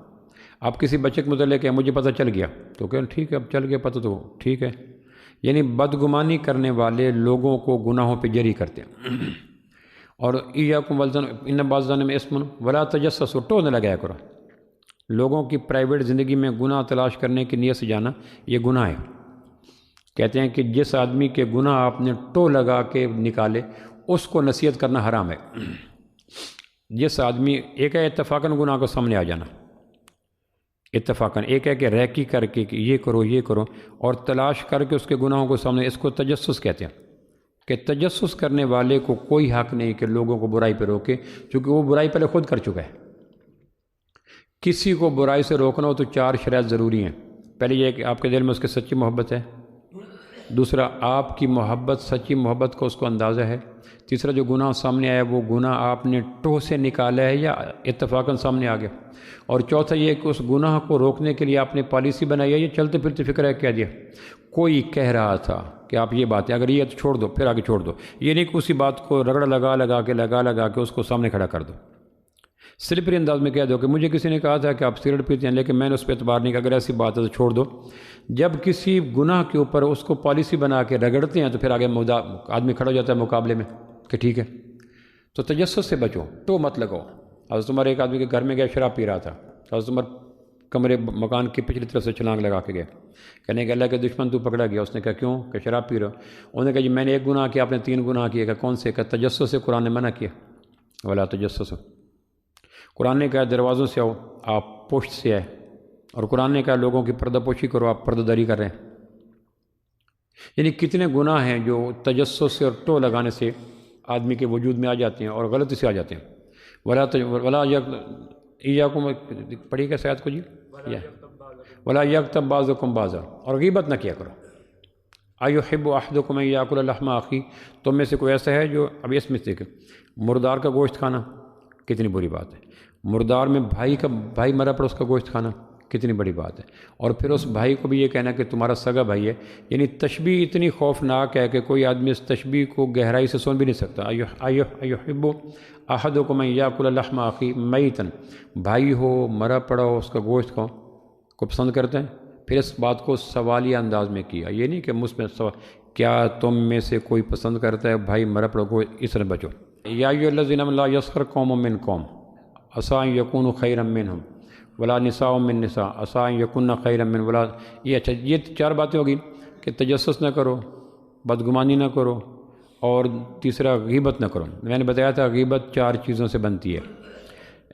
آپ کسی بچے کے متعلق کہ مجھے پتہ چل گیا، تو کہ ٹھیک ہے اب چل گیا پتہ تو ٹھیک ہے۔ یعنی بدگمانی کرنے والے لوگوں کو گناہوں پہ جری کرتے ہیں۔ اور ایاکم والظن ان بعض الظن میں اسم ولا تجسسوا، ٹو نہ لگایا کرو۔ لوگوں کی پرائیویٹ زندگی میں گناہ تلاش کرنے کی نیت سے جانا یہ گناہ ہے۔ کہتے ہیں کہ جس آدمی کے گناہ آپ نے ٹو لگا کے نکالے اس کو نصیحت کرنا حرام ہے۔ جس آدمی ایک ہے اتفاقاً گناہ کو سامنے آ جانا، اتفاقاً، ایک ہے کہ ریکی کر کے کہ یہ کرو اور تلاش کر کے اس کے گناہوں کو سامنے، اس کو تجسس کہتے ہیں کہ تجسس کرنے والے کو کوئی حق نہیں کہ لوگوں کو برائی پہ روکے، چونکہ وہ برائی پہلے خود کر چکا ہے۔ کسی کو برائی سے روکنا ہو تو 4 شرائط ضروری ہیں۔ پہلے یہ کہ آپ کے دل میں اس کی سچی محبت ہے، دوسرا آپ کی محبت، سچی محبت کا اس کو اندازہ ہے، تیسرا جو گناہ سامنے آیا وہ گناہ آپ نے ٹوہ سے نکالا ہے یا اتفاقاً سامنے آ گیا، اور چوتھا یہ کہ اس گناہ کو روکنے کے لیے آپ نے پالیسی بنائی ہے، یہ چلتے پھرتے فکر ہے کہہ دیا کوئی کہہ رہا تھا کہ آپ یہ بات ہے، اگر یہ تو چھوڑ دو، پھر آگے چھوڑ دو، یہ نہیں کہ اسی بات کو رگڑ لگا کے اس کو سامنے کھڑا کر دو، سلپری انداز میں کہہ دو کہ مجھے کسی نے کہا تھا کہ آپ سگریٹ پیتے ہیں لیکن میں نے اس پہ اعتبار نہیں کیا، اگر ایسی بات ہے تو چھوڑ دو۔ جب کسی گناہ کے اوپر اس کو پالیسی بنا کے رگڑتے ہیں تو پھر آگے آدمی کھڑا ہو جاتا ہے مقابلے میں کہ ٹھیک ہے۔ تو تجسس سے بچو، ٹو مت لگاؤ۔ حضرت عمر ایک آدمی کے گھر میں گیا، شراب پی رہا تھا، حضرت عمر کمرے مکان کی پچھلی طرف سے چھلانگ لگا کے گئے، کہنے کہ اللہ کے دشمن تو پکڑا گیا۔ اس نے کہا کیوں؟ کہ شراب پی رہا ہو۔ انہوں نے کہا جی میں نے ایک گناہ کیا، آپ نے 3 گناہ کیے۔ کہ کون سے؟ کہ تجسس سے قرآن نے منع کیا، ولا تجسس۔ قرآن نے کہا دروازوں سے آؤ، آپ پشت سے آئے، اور قرآن نے کہا لوگوں کی پردہ پوشی کرو، آپ پردہ داری کر رہے ہیں۔ یعنی کتنے گناہ ہیں جو تجسس سے اور ٹو لگانے سے آدمی کے وجود میں آ جاتے ہیں اور غلطی سے آ جاتے ہیں۔ ولا ایاکم، پڑھی کیا سیاد کو جی؟ ولا یغتب بعضکم بعضا، اور غیبت نہ کیا کرو۔ ایحب احدکم ان یاکل لحم اخیہ، تم میں سے کوئی ایسا ہے جو، اب اس میں سے مردار کا گوشت کھانا کتنی بری بات ہے، مردار میں بھائی مرا پر اس کا گوشت کھانا کتنی بڑی بات ہے، اور پھر اس بھائی کو بھی یہ کہنا کہ تمہارا سگا بھائی ہے۔ یعنی تشبیہ اتنی خوفناک ہے کہ کوئی آدمی اس تشبیہ کو گہرائی سے سن بھی نہیں سکتا۔ ایحب احدکم ان یاکل لحم اخیہ میتا، بھائی ہو مرا پڑا ہو اس کا گوشت کو پسند کرتے ہیں۔ پھر اس بات کو سوالیہ انداز میں کیا، یہ نہیں کہ مجھ میں سوال، کیا تم میں سے کوئی پسند کرتا ہے بھائی مرا پڑا گوشت؟ اس سے بچو۔ یا ایھا الذین آمنوا لا یسخر قوم من قوم عسیٰ ان یکونوا خیرا منہم ولا نساء من نساء عسیٰ ان یکن خیرا من ولا، یہ اچھا، یہ 4 باتیں ہوگی کہ تجسس نہ کرو، بدگمانی نہ کرو، اور تیسرا غیبت نہ کرو۔ میں نے بتایا تھا غیبت 4 چیزوں سے بنتی ہے۔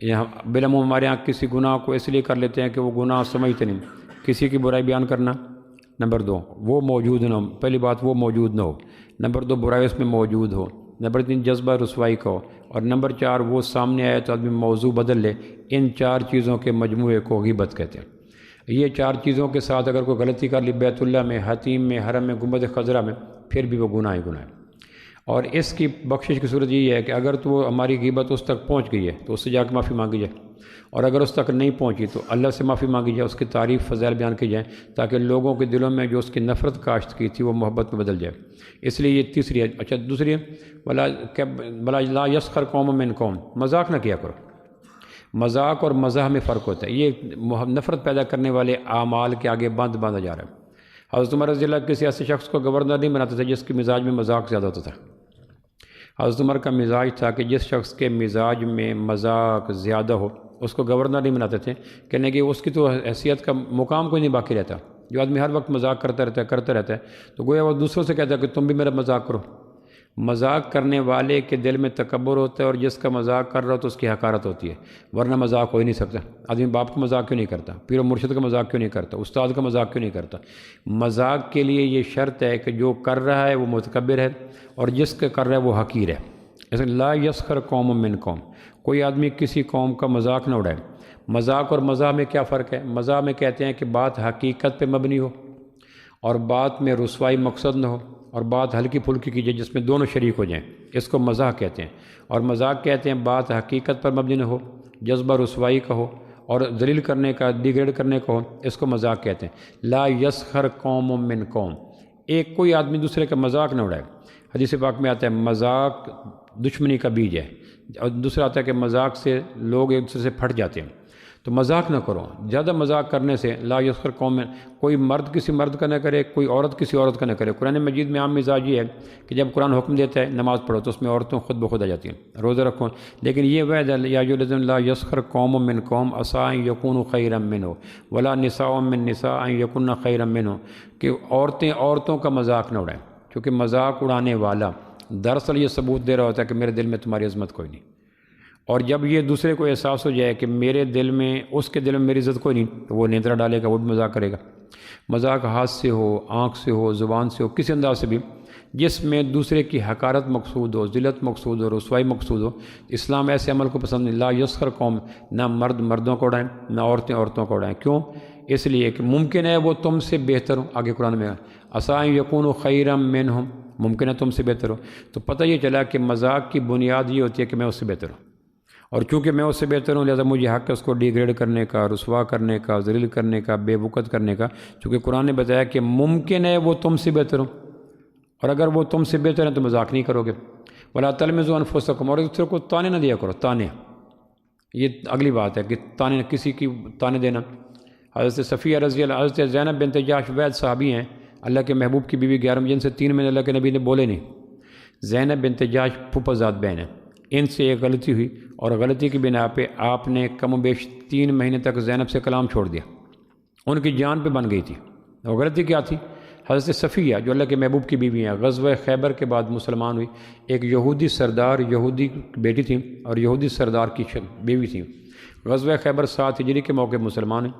یہاں بالعموم ہمارے یہاں کسی گناہ کو اس لیے کر لیتے ہیں کہ وہ گناہ سمجھتے نہیں۔ کسی کی برائی بیان کرنا، نمبر 2 وہ موجود نہ ہو، پہلی بات وہ موجود نہ ہو، نمبر 2 برائی اس میں موجود ہو، نمبر 3 جذبہ رسوائی کا ہو، اور نمبر 4 وہ سامنے آئے تو آدمی موضوع بدل لے۔ ان 4 چیزوں کے مجموعے کو غیبت کہتے ہیں۔ یہ 4 چیزوں کے ساتھ اگر کوئی غلطی کر لی بیت اللہ میں، حتیم میں، حرم میں، گنبد خضرا میں، پھر بھی وہ گناہ ہی گناہ ہے۔ اور اس کی بخشش کی صورت یہ ہے کہ اگر تو وہ ہماری غیبت اس تک پہنچ گئی ہے تو اس سے جا کے معافی مانگی جائے، اور اگر اس تک نہیں پہنچی تو اللہ سے معافی مانگی جائے، اس کی تعریف فضائل بیان کی جائیں، تاکہ لوگوں کے دلوں میں جو اس کی نفرت کاشت کی تھی وہ محبت میں بدل جائے۔ اس لیے یہ تیسری ہے۔ اچھا دوسری ہے ولا لا یسخر قوم من قوم، مذاق نہ کیا کرو۔ مذاق اور مزاح میں فرق ہوتا ہے، یہ نفرت پیدا کرنے والے اعمال کے آگے باندھا جا رہا ہے۔ حضرت عمر رضی اللہ کسی ایسے شخص کو گورنر نہیں بناتے تھے جس کے مزاج میں مذاق زیادہ ہوتا تھا۔ حضرت عمر کا مزاج تھا کہ جس شخص کے مزاج میں مذاق زیادہ ہو اس کو گورنر نہیں بناتے تھے، کہنے کہ اس کی تو حیثیت کا مقام کوئی نہیں باقی رہتا۔ جو آدمی ہر وقت مذاق کرتا رہتا ہے تو گویا وہ دوسروں سے کہتا ہے کہ تم بھی میرا مذاق کرو۔ مذاق کرنے والے کے دل میں تکبر ہوتا ہے، اور جس کا مذاق کر رہا ہو تو اس کی حقارت ہوتی ہے، ورنہ مذاق ہو ہی نہیں سکتا۔ آدمی باپ کا مذاق کیوں نہیں کرتا، پیر و مرشد کا مذاق کیوں نہیں کرتا، استاد کا مذاق کیوں نہیں کرتا؟ مذاق کے لیے یہ شرط ہے کہ جو کر رہا ہے وہ متکبر ہے، اور جس کا کر رہا ہے وہ حقیر ہے۔ ایسے لا یسخر قوم من قوم، کوئی آدمی کسی قوم کا مذاق نہ اڑائے۔ مذاق اور مزاح میں کیا فرق ہے؟ مزاح میں کہتے ہیں کہ بات حقیقت پہ مبنی ہو، اور بات میں رسوائی مقصد نہ ہو، اور بات ہلکی پھلکی کی جائے جس میں دونوں شریک ہو جائیں، اس کو مزاح کہتے ہیں۔ اور مذاق کہتے ہیں بات حقیقت پر مبنی نہ ہو، جذبہ رسوائی کا ہو، اور ذلیل کرنے کا، ڈیگریڈ کرنے کا ہو، اس کو مذاق کہتے ہیں۔ لا یسخر قوم من قوم، ایک کوئی آدمی دوسرے کا مذاق نہ اڑائے۔ حدیث پاک میں آتا ہے مذاق دشمنی کا بیج ہے، اور دوسرا آتا ہے کہ مذاق سے لوگ ایک دوسرے سے پھٹ جاتے ہیں۔ تو مذاق نہ کرو، زیادہ مذاق کرنے سے لا یسخر قوم من، کوئی مرد کسی مرد کا نہ کرے، کوئی عورت کسی عورت کا نہ کرے۔ قرآن مجید میں عام مزاج یہ ہے کہ جب قرآن حکم دیتا ہے نماز پڑھو تو اس میں عورتوں خود بخود آ جاتی ہیں، روزہ رکھو، لیکن یہ وعد ہے یا ایھا الذین لا یسخر قوم من قوم عسیٰ ان یکونوا خیرا منھم ولا نساء من نساء ان یکن خیرا منھن، کہ عورتیں عورتوں کا مذاق نہ اڑائیں، کیونکہ مذاق اڑانے والا دراصل یہ ثبوت دے رہا ہوتا ہے کہ میرے دل میں تمہاری عظمت کوئی نہیں، اور جب یہ دوسرے کو احساس ہو جائے کہ میرے دل میں، اس کے دل میں میری عزت کوئی نہیں، تو وہ نیندرا ڈالے گا، وہ بھی مذاق کرے گا۔ مذاق ہاتھ سے ہو، آنکھ سے ہو، زبان سے ہو، کسی انداز سے بھی جس میں دوسرے کی حقارت مقصود ہو، ذلت مقصود ہو، رسوائی مقصود ہو، اسلام ایسے عمل کو پسند نہیں۔ لا یسخر قوم، نہ مرد مردوں کو اڑائیں، نہ عورتیں عورتوں کو اڑائیں۔ کیوں؟ اس لیے کہ ممکن ہے وہ تم سے بہتر ہو، آگے قرآن میں عسیٰ ان یکونوا خیرا منھم، ممکن ہے تم سے بہتر ہو۔ تو پتہ یہ چلا کہ مذاق کی بنیاد یہ ہوتی ہے کہ میں اس سے بہتر ہوں، اور چونکہ میں اس سے بہتر ہوں لہذا مجھے حق ہے اس کو ڈیگریڈ کرنے کا، رسوا کرنے کا، ذلیل کرنے کا، بے وقت کرنے کا، چونکہ قرآن نے بتایا کہ ممکن ہے وہ تم سے بہتر ہوں، اور اگر وہ تم سے بہتر ہیں تو مذاق نہیں کرو گے۔ ولا تلمزوا انفسکم، اور دوسرے کو تانے نہ دیا کرو، تانے، یہ اگلی بات ہے کہ تانے، کسی کی تانے دینا۔ حضرت صفیہ رضی اللہ، حضرت زینب بنت جحش وید صحابی ہیں، اللہ کے محبوب کی بیوی 11 جن سے 3 مہینے اللہ کے نبی نے بولے نہیں۔ زینب بنت جحش پھوپھا زاد بہن ہے، ان سے ایک غلطی ہوئی، اور غلطی کی بنا پہ آپ نے کم و بیش 3 مہینے تک زینب سے کلام چھوڑ دیا، ان کی جان پہ بن گئی تھی۔ وہ غلطی کیا تھی؟ حضرت صفیہ جو اللہ کے محبوب کی بیوی ہیں، غزوہ خیبر کے بعد مسلمان ہوئی، ایک یہودی سردار، یہودی بیٹی تھی اور یہودی سردار کی بیوی تھی۔ غزوہ خیبر 7 ہجری کے موقع مسلمان ہیں،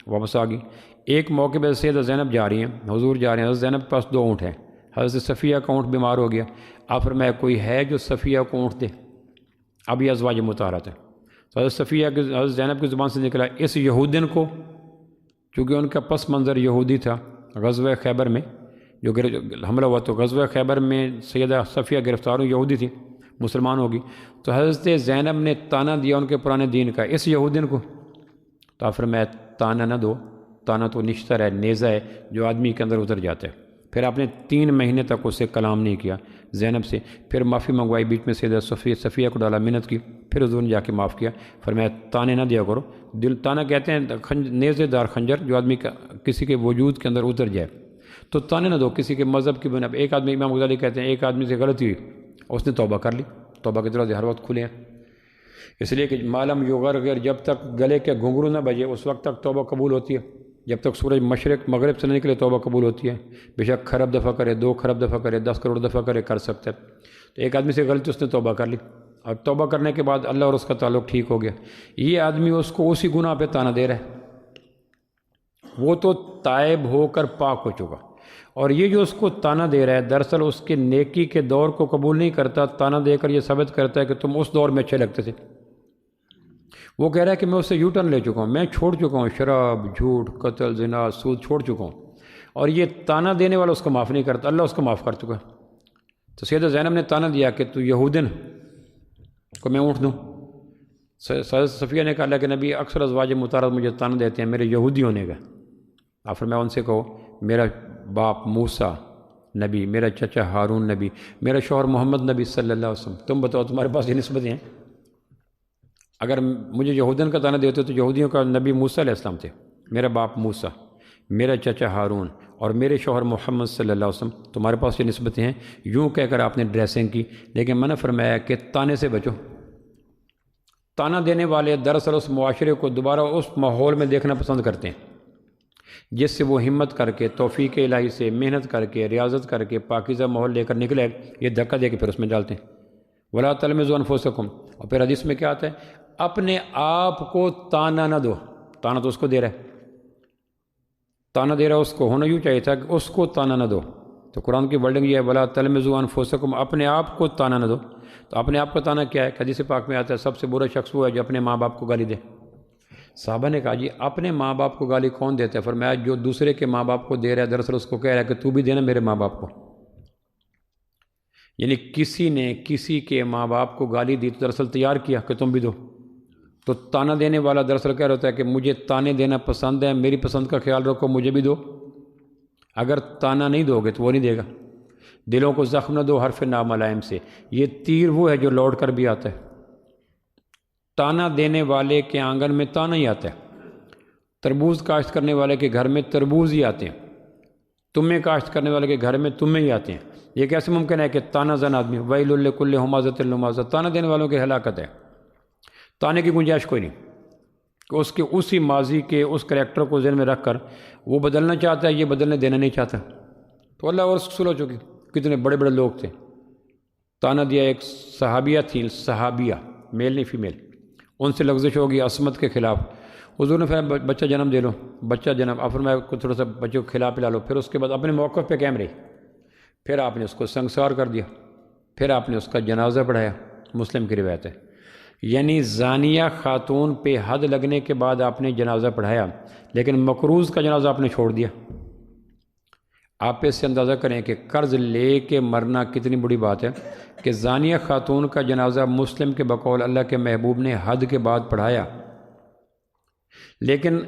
واپس آ گئی۔ ایک موقع پہ سیدہ زینب جا رہی ہیں، حضور جا رہے ہیں، حضرت زینب کے پاس 2 اونٹ ہیں، حضرت صفیہ کا اونٹ بیمار ہو گیا، آپ فرمایا کوئی ہے جو صفیہ کو اونٹ دے؟ اب یہ ازواج مطہرات ہے۔ تو حضرت صفیہ کے، حضرت زینب کی زبان سے نکلا اس یہودین کو، چونکہ ان کا پس منظر یہودی تھا، غزوہ خیبر میں جو حملہ ہوا تو غزوہ خیبر میں سیدہ صفیہ گرفتار ہوئی، یہودی تھی، مسلمان ہوگی، تو حضرت زینب نے تانا دیا ان کے پرانے دین کا اس یہودین کو، تو آپ فرمایا تانا نہ دو، تانا تو نشتر ہے، نیزہ ہے جو آدمی کے اندر اتر جاتا ہے۔ پھر آپ نے 3 مہینے تک اسے کلام نہیں کیا زینب سے، پھر معافی منگوائی، بیچ میں سیدہ صفیہ کو ڈالا، منت کی، پھر حضور نے جا کے معاف کیا، فرمایا تانے نہ دیا کرو۔ دل تانا کہتے ہیں نیزے دار خنجر جو آدمی کا کسی کے وجود کے اندر اتر جائے، تو تانے نہ دو کسی کے مذہب کی بنا۔ ایک آدمی، امام غزالی کہتے ہیں ایک آدمی سے غلطی ہوئی، اس نے توبہ کر لی، توبہ کے دروازے ہر وقت کھلے ہیں، اس لیے کہ معلوم یغرغر، جب تک گلے کے گھنگرو نہ بجے اس وقت تک توبہ قبول ہوتی ہے، جب تک سورج مشرق مغرب سے نہ نکلے توبہ قبول ہوتی ہے، بے شک خراب دفعہ کرے، 2 خراب دفعہ کرے، 10 کروڑ دفعہ کرے، کر سکتا ہے۔ تو ایک آدمی سے غلطی، اس نے توبہ کر لی، اور توبہ کرنے کے بعد اللہ اور اس کا تعلق ٹھیک ہو گیا، یہ آدمی اس کو اسی گناہ پہ تانا دے رہا ہے، وہ تو تائب ہو کر پاک ہو چکا، اور یہ جو اس کو تانا دے رہا ہے دراصل اس کے نیکی کے دور کو قبول نہیں کرتا، تانا دے کر یہ ثابت کرتا ہے کہ تم اس دور میں اچھے لگتے تھے۔ وہ کہہ رہا ہے کہ میں اس سے یو ٹرن لے چکا ہوں، میں چھوڑ چکا ہوں، شراب، جھوٹ، قتل، زنا، سود چھوڑ چکا ہوں، اور یہ تانا دینے والا اس کو معاف نہیں کرتا، اللہ اس کو معاف کر چکا ہے۔ تو سیدہ زینب نے تانا دیا کہ تو یہودن کو میں اونٹ دوں، حضرت صفیہ نے کہا اللہ کے نبی اکثر ازواج مطہرات مجھے تانا دیتے ہیں میرے یہودی ہونے کا، آپ فرمایا ان سے کہو میرا باپ موسیٰ نبی، میرا چچا ہارون نبی، میرا شوہر محمد نبی صلی اللہ علیہ وسلم، تم بتاؤ تمہارے پاس یہ نسبتیں ہیں؟ اگر مجھے یہودین کا تانا دیتے تو یہودیوں کا نبی موسیٰ علیہ السلام تھے، میرا باپ موسیٰ، میرا چچا ہارون اور میرے شوہر محمد صلی اللہ علیہ وسلم، تمہارے پاس یہ نسبتیں ہیں؟ یوں کہہ کر آپ نے ڈریسنگ کی، لیکن میں نے فرمایا کہ تانے سے بچو۔ تانا دینے والے دراصل اس معاشرے کو دوبارہ اس ماحول میں دیکھنا پسند کرتے ہیں جس سے وہ ہمت کر کے، توفیق الہی سے محنت کر کے، ریاضت کر کے پاکیزہ ماحول لے کر نکلے، یہ دھکا دے کے پھر اس میں ڈالتے ہیں۔ ولا تلمزوا انفسکم، اور پھر حدیث میں کیا آتا ہے؟ اپنے آپ کو تانا نہ دو، تانا تو اس کو دے رہا ہے، تانا دے رہا ہے اس کو، ہونا یوں چاہیے تھا کہ اس کو تانا نہ دو، تو قرآن کی ورڈنگ یہ ہے ولا تلمزوا انفسکم، اپنے آپ کو تانا نہ دو۔ تو اپنے آپ کو تانا کیا ہے؟ حدیث پاک میں آتا ہے سب سے برا شخص وہ ہے جو اپنے ماں باپ کو گالی دے۔ صحابہ نے کہا جی اپنے ماں باپ کو گالی کون دیتا ہے؟ فرمایا جو دوسرے کے ماں باپ کو دے رہا ہے دراصل اس کو کہہ رہا ہے کہ تو بھی دینا میرے ماں باپ کو، یعنی کسی نے کسی کے ماں باپ کو گالی دی تو دراصل تیار کیا کہ تم بھی دو۔ تو تانا دینے والا دراصل کہہ رہا ہوتا ہے کہ مجھے تانے دینا پسند ہے، میری پسند کا خیال رکھو، مجھے بھی دو۔ اگر تانا نہیں دو گے تو وہ نہیں دے گا۔ دلوں کو زخم نہ دو حرف ناملائم سے، یہ تیر وہ ہے جو لوٹ کر بھی آتا ہے۔ تانا دینے والے کے آنگن میں تانا ہی آتا ہے، تربوز کاشت کرنے والے کے گھر میں تربوز ہی آتے ہیں، تمہیں کاشت کرنے والے کے گھر میں تمہیں ہی آتے ہیں۔ یہ کیسے ممکن ہے کہ تانا زن آدمی ویل لکل ہمازۃ لمازہ، تانا دینے والوں کی ہلاکت ہے، تانے کی گنجائش کوئی نہیں کہ اس کے اسی ماضی کے اس کریکٹر کو ذہن میں رکھ کر وہ بدلنا چاہتا ہے، یہ بدلنے دینا نہیں چاہتا۔ تو اللہ اور رسول ہو چکی، کتنے بڑے بڑے لوگ تھے، تانا دیا۔ ایک صحابیہ تھی، صحابیہ میل نہیں فیمیل، ان سے لغزش ہوگی عصمت کے خلاف، حضور نے فرمایا بچہ جنم دے لو، بچہ جنم، آپ فرمایا کو تھوڑا سا بچے کو کھلا پلا لو، پھر اس کے بعد اپنے موقف پہ قائم رہی، پھر آپ نے اس کو سنگسار کر دیا، پھر آپ نے اس کا جنازہ پڑھایا، مسلم کی روایت ہے۔ یعنی زانیہ خاتون پہ حد لگنے کے بعد آپ نے جنازہ پڑھایا، لیکن مقروض کا جنازہ آپ نے چھوڑ دیا۔ آپ اس سے اندازہ کریں کہ قرض لے کے مرنا کتنی بڑی بات ہے کہ زانیہ خاتون کا جنازہ مسلم کے بقول اللہ کے محبوب نے حد کے بعد پڑھایا، لیکن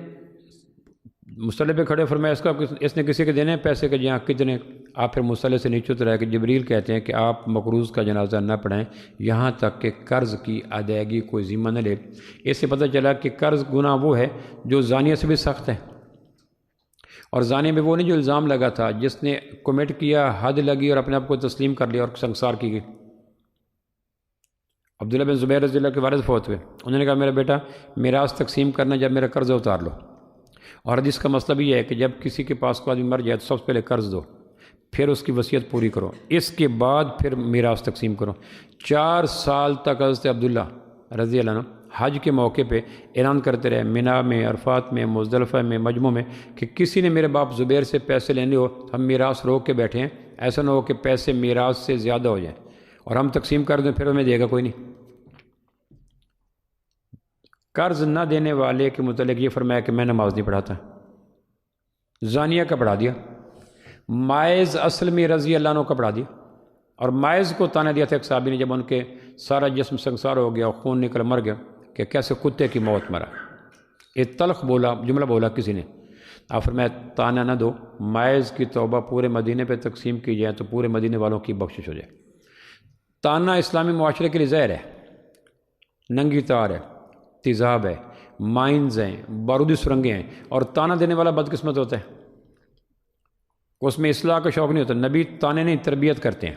مصلی پہ کھڑے فرمایا اس نے کسی کے دینے پیسے کے جہاں کتنے، آپ پھر مصلی سے نیچے اتر آئے کہ جبریل کہتے ہیں کہ آپ مقروض کا جنازہ نہ پڑھائیں یہاں تک کہ قرض کی ادائیگی کوئی ذمہ نہ لے۔ اس سے پتہ چلا کہ قرض گناہ وہ ہے جو زانیہ سے بھی سخت ہے، اور زانی میں وہ نہیں جو الزام لگا تھا، جس نے کمٹ کیا، حد لگی اور اپنے آپ کو تسلیم کر لیا اور سنگسار کی گئی۔ عبداللہ بن زبیر رضی اللہ کے والد فوت ہوئے، انہوں نے کہا میرا بیٹا میراث تقسیم کرنا جب میرا قرض اتار لو، اور حدیث کا مطلب یہ ہے کہ جب کسی کے پاس کوئی آدمی مر جائے تو سب سے پہلے قرض دو، پھر اس کی وصیت پوری کرو، اس کے بعد پھر میراث تقسیم کرو۔ 4 سال تک حضرت عبداللہ رضی اللہ عنہ حج کے موقع پہ اعلان کرتے رہے، مینا میں، عرفات میں، مزدلفہ میں، مجمع میں، کہ کسی نے میرے باپ زبیر سے پیسے لینے ہو ہم میراث روک کے بیٹھے ہیں، ایسا نہ ہو کہ پیسے میراث سے زیادہ ہو جائیں اور ہم تقسیم کر دیں پھر ہمیں دے گا کوئی نہیں۔ قرض نہ دینے والے کے متعلق یہ فرمایا کہ میں نماز نہیں پڑھاتا، زانیہ کا پڑھا دیا، مائز اسلمی رضی اللہ عنہ کا پڑھا دیا، اور مائز کو تانا دیا تھا ایک صحابی نے جب ان کے سارا جسم سنگسار ہو گیا اور خون نکل مر گیا کہ کیسے کتے کی موت مرا، ایک تلخ بولا جملہ بولا کسی نے، آپ فرمایا تانا نہ دو، مائز کی توبہ پورے مدینے پہ تقسیم کی جائے تو پورے مدینے والوں کی بخشش ہو جائے۔ تانا اسلامی معاشرے کے لیے زہر ہے، ننگی تار ہے، تیزاب ہے، مائنز ہیں، بارودی سرنگیں ہیں، اور تانا دینے والا بدقسمت ہوتا ہے، اس میں اصلاح کا شوق نہیں ہوتا۔ نبی تانے نہیں تربیت کرتے ہیں،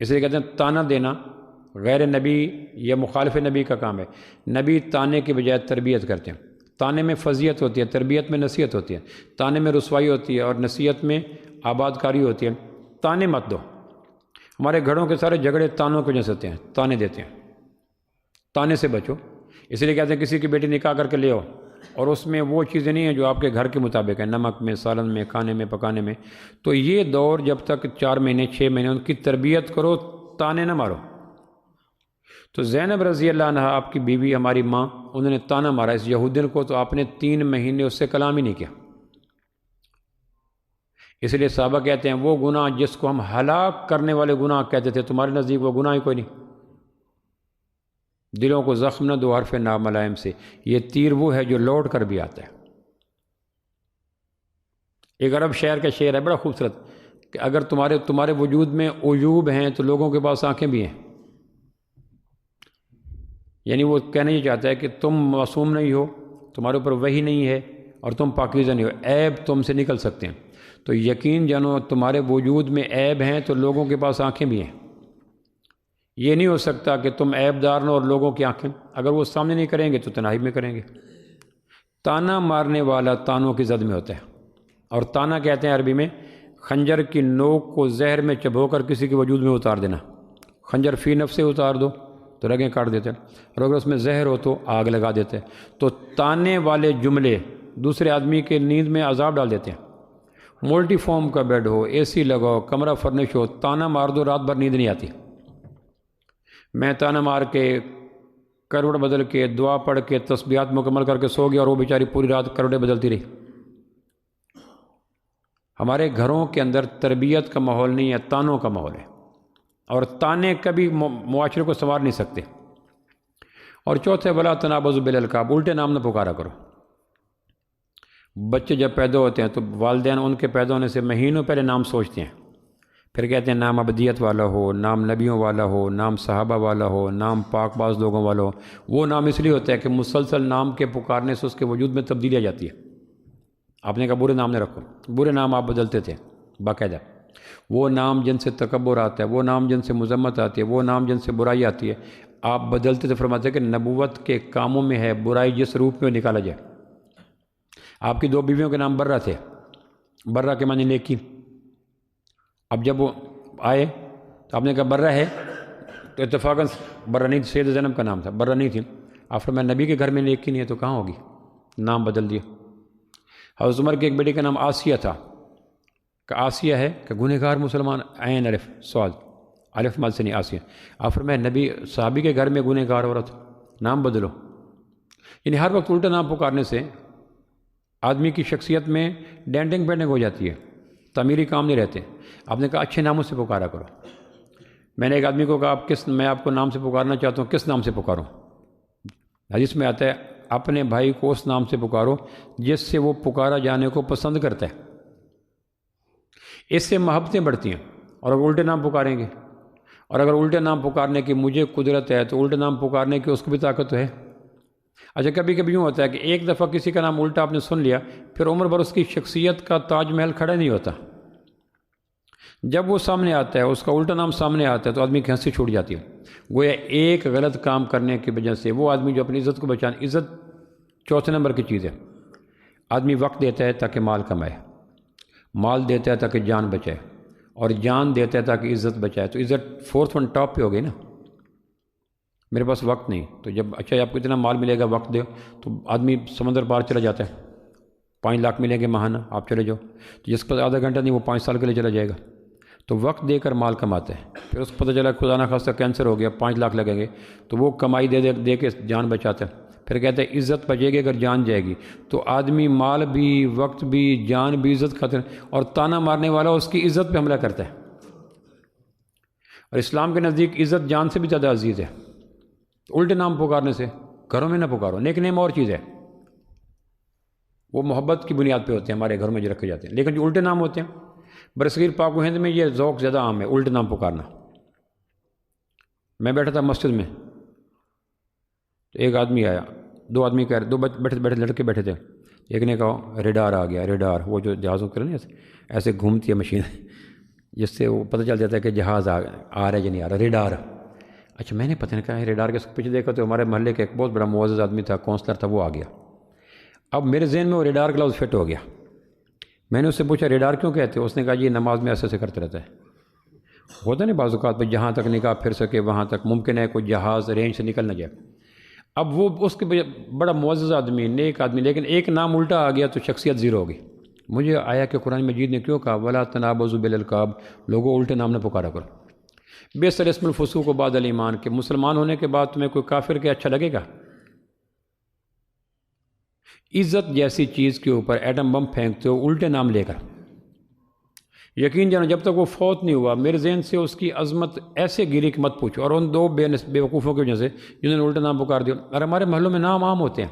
اس لیے کہتے ہیں تانا دینا غیر نبی یا مخالف نبی کا کام ہے، نبی تانے کے بجائے تربیت کرتے ہیں۔ تانے میں فضیت ہوتی ہے، تربیت میں نصیحت ہوتی ہے، تانے میں رسوائی ہوتی ہے اور نصیحت میں آباد کاری ہوتی ہے۔ تانے مت دو، ہمارے گھروں کے سارے جھگڑے تانوں کی وجہ سے ہوتے ہیں، تانے دیتے ہیں، تانے سے بچو۔ اس لیے کہتے ہیں کسی کی بیٹی نکاح کر کے لے آؤ اور اس میں وہ چیزیں نہیں ہیں جو آپ کے گھر کے مطابق ہیں، نمک میں، سالن میں، کھانے میں، پکانے میں، تو یہ دور جب تک 4 مہینے 6 مہینے ان کی تربیت کرو، تانے نہ مارو۔ تو زینب رضی اللہ عنہ آپ کی بیوی، ہماری ماں، انہوں نے تانا مارا اس یہودین کو، تو آپ نے 3 مہینے اس سے کلام ہی نہیں کیا۔ اس لیے صحابہ کہتے ہیں وہ گناہ جس کو ہم ہلاک کرنے والے گناہ کہتے تھے، تمہارے نزدیک وہ گناہ ہی کوئی نہیں۔ دلوں کو زخم نہ دو حرف ناملائم سے، یہ تیر وہ ہے جو لوٹ کر بھی آتا ہے۔ ایک عرب شعر کا شعر ہے بڑا خوبصورت کہ اگر تمہارے وجود میں عیوب ہیں تو لوگوں کے پاس آنکھیں بھی ہیں، یعنی وہ کہنا یہ چاہتا ہے کہ تم معصوم نہیں ہو، تمہارے اوپر وحی نہیں ہے اور تم پاکیزہ نہیں ہو، عیب تم سے نکل سکتے ہیں، تو یقین جانو تمہارے وجود میں عیب ہیں تو لوگوں کے پاس آنکھیں بھی ہیں۔ یہ نہیں ہو سکتا کہ تم عیب دار نو اور لوگوں کی آنکھیں، اگر وہ سامنے نہیں کریں گے تو تنہائی میں کریں گے۔ تانا مارنے والا تانوں کی زد میں ہوتا ہے، اور تانا کہتے ہیں عربی میں خنجر کی نوک کو زہر میں چبھو کر کسی کے وجود میں اتار دینا۔ خنجر فی نفس سے اتار دو تو رگیں کاٹ دیتے ہیں، اور اگر اس میں زہر ہو تو آگ لگا دیتے ہیں۔ تو تانے والے جملے دوسرے آدمی کے نیند میں عذاب ڈال دیتے ہیں۔ مولٹی فارم کا بیڈ ہو، اے سی لگاؤ، کمرہ فرنش ہو، تانا مار دو، رات بھر نیند نہیں آتی۔ میں تانا مار کے، کروڑ بدل کے، دعا پڑھ کے، تسبیحات مکمل کر کے سو گیا اور وہ بیچاری پوری رات کروڑیں بدلتی رہی۔ ہمارے گھروں کے اندر تربیت کا ماحول نہیں ہے، تانوں کا ماحول ہے، اور تانے کبھی معاشرے کو سنوار نہیں سکتے۔ اور چوتھے ولا تنابزوا بالالقاب، الٹے نام نہ پکارا کرو۔ بچے جب پیدا ہوتے ہیں تو والدین ان کے پیدا ہونے سے مہینوں پہلے نام سوچتے ہیں، پھر کہتے ہیں نام ابدیت والا ہو، نام نبیوں والا ہو، نام صحابہ والا ہو، نام پاک باز لوگوں والا ہو۔ وہ نام اس لیے ہوتا ہے کہ مسلسل نام کے پکارنے سے اس کے وجود میں تبدیلی آ جاتی ہے۔ آپ نے کہا برے نام نہ رکھو، برے نام آپ بدلتے تھے باقاعدہ۔ وہ نام جن سے تکبر آتا ہے، وہ نام جن سے مذمت آتی ہے، وہ نام جن سے برائی آتی ہے، آپ بدلتے تھے۔ فرماتے ہیں کہ نبوت کے کاموں میں ہے برائی جس روپ میں نکالا جائے۔ آپ کی 2 بیویوں کے نام برہ تھے، برہ کے معنی نیکی۔ اب جب وہ آئے تو آپ نے کہا برہ ہے، تو اتفاقاً برہ نہیں تھی، سید زینب کا نام تھا، برہ نہیں تھی۔ آپ فرمایا نبی کے گھر میں نیکی نہیں ہے تو کہاں ہوگی؟ نام بدل دیا۔ حضرت عمر کے ایک بیٹے کا نام آسیہ تھا، کہ آسیہ ہے کہ گنہگار مسلمان، عین الف سواد، الف مال سے نہیں آسیہ۔ آپ فرمایا نبی صحابی کے گھر میں گنہگار عورت، نام بدلو۔ یعنی ہر وقت الٹا نام پکارنے سے آدمی کی شخصیت میں ڈینٹنگ پینٹنگ ہو جاتی ہے، تعمیری کام نہیں رہتے۔ آپ نے کہا اچھے ناموں سے پکارا کرو۔ میں نے ایک آدمی کو کہا میں آپ کو نام سے پکارنا چاہتا ہوں، کس نام سے پکاروں؟ حدیث میں آتا ہے اپنے بھائی کو اس نام سے پکارو جس سے وہ پکارا جانے کو پسند کرتا ہے، اس سے محبتیں بڑھتی ہیں۔ اور اگر الٹے نام پکاریں گے، اور اگر الٹے نام پکارنے کی مجھے قدرت ہے تو الٹے نام پکارنے کی اس کو بھی طاقت تو ہے۔ اچھا کبھی کبھی یوں ہوتا ہے کہ ایک دفعہ کسی کا نام الٹا آپ نے سن لیا، پھر عمر بھر اس کی شخصیت کا تاج محل کھڑا نہیں ہوتا۔ جب وہ سامنے آتا ہے، اس کا الٹا نام سامنے آتا ہے تو آدمی کی ہنسی چھوٹ جاتی ہے۔ گویا ایک غلط کام کرنے کی وجہ سے وہ آدمی جو اپنی عزت کو بچانے، عزت 4 نمبر کی چیز ہے۔ آدمی وقت دیتا ہے تاکہ مال کمائے، مال دیتا ہے تاکہ جان بچائے، اور جان دیتا ہے تاکہ عزت بچائے۔ تو عزت 4 ٹاپ پہ ہو گئی نا۔ میرے پاس وقت نہیں، تو جب اچھا آپ کو اتنا مال ملے گا، وقت دو، تو آدمی سمندر پار چلا جاتا ہے۔ 5 لاکھ ملیں گے ماہانہ، آپ چلے جاؤ، تو جس کے پاس آدھا گھنٹہ نہیں وہ 5 سال کے لیے چلا جائے گا۔ تو وقت دے کر مال کماتے ہیں، پھر اس کو پتہ چلا خدا نخواستہ کینسر ہو گیا، 5 لاکھ لگیں گے، تو وہ کمائی دے کے جان بچاتے ہیں۔ پھر کہتے ہیں عزت بچے گی اگر جان جائے گی۔ تو آدمی مال بھی، وقت بھی، جان بھی، عزت خاطر، اور تانا مارنے والا اس کی عزت پہ حملہ کرتا ہے۔ اور اسلام کے نزدیک عزت جان سے بھی زیادہ عزیز ہے۔ الٹے نام پکارنے سے گھروں میں نہ پکارو، نیک نیم اور چیز ہے، وہ محبت کی بنیاد پہ ہوتے ہیں، ہمارے گھروں میں جو رکھے جاتے ہیں۔ لیکن جو الٹے نام ہوتے ہیں، برصغیر پاک و ہند میں یہ ذوق زیادہ عام ہے، الٹے نام پکارنا۔ میں بیٹھا تھا مسجد میں، تو ایک آدمی آیا، 2 آدمی کہہ رہے، 2 بیٹھے لڑکے بیٹھے تھے۔ ایک نے کہا ریڈار آ گیا، ریڈار وہ جو جہازوں کے نہیں ایسے گھومتی ہے مشین، جس سے وہ پتہ چل جاتا ہے کہ جہاز آ رہا ہے یا نہیں آ رہا، ریڈار۔ اچھا میں نے پتہ نہیں کہا ریڈار کے پیچھے دیکھا تو ہمارے محلے کا ایک بہت بڑا معزز آدمی تھا، کونسلر تھا، وہ آ گیا۔ اب میرے ذہن میں وہ ریڈار کا لفظ فٹ ہو گیا۔ میں نے اس سے پوچھا ریڈار کیوں کہتے ہو؟ اس نے کہا یہ نماز میں ایسے کرتے رہتا ہے۔ ہوتا نہیں بعض اوقات پہ جہاں تک نگاہ پھر سکے وہاں تک، ممکن ہے کوئی جہاز رینج سے نکل نہ جائے۔ اب وہ اس کے بڑا معزز آدمی، نیک آدمی، لیکن ایک نام الٹا آ گیا تو شخصیت زیرو ہو گئی۔ مجھے آیا کہ قرآن مجید نے کیوں کہا ولا تنابزوا بالالقاب، لوگوں الٹے نام نہ پکارا کرو۔ بئس الاسم الفسوق بعد الایمان، کہ مسلمان ہونے کے بعد تمہیں کوئی کافر کے اچھا لگے گا؟ عزت جیسی چیز کے اوپر ایٹم بم پھینکتے ہو الٹے نام لے کر، یقین جانا جب تک وہ فوت نہیں ہوا میرے ذہن سے اس کی عظمت ایسے گری کہ مت پوچھو۔ اور ان 2 بے وقوفوں کی وجہ سے جنہوں نے الٹا نام پکار دیا۔ اور ہمارے محلوں میں نام عام ہوتے ہیں۔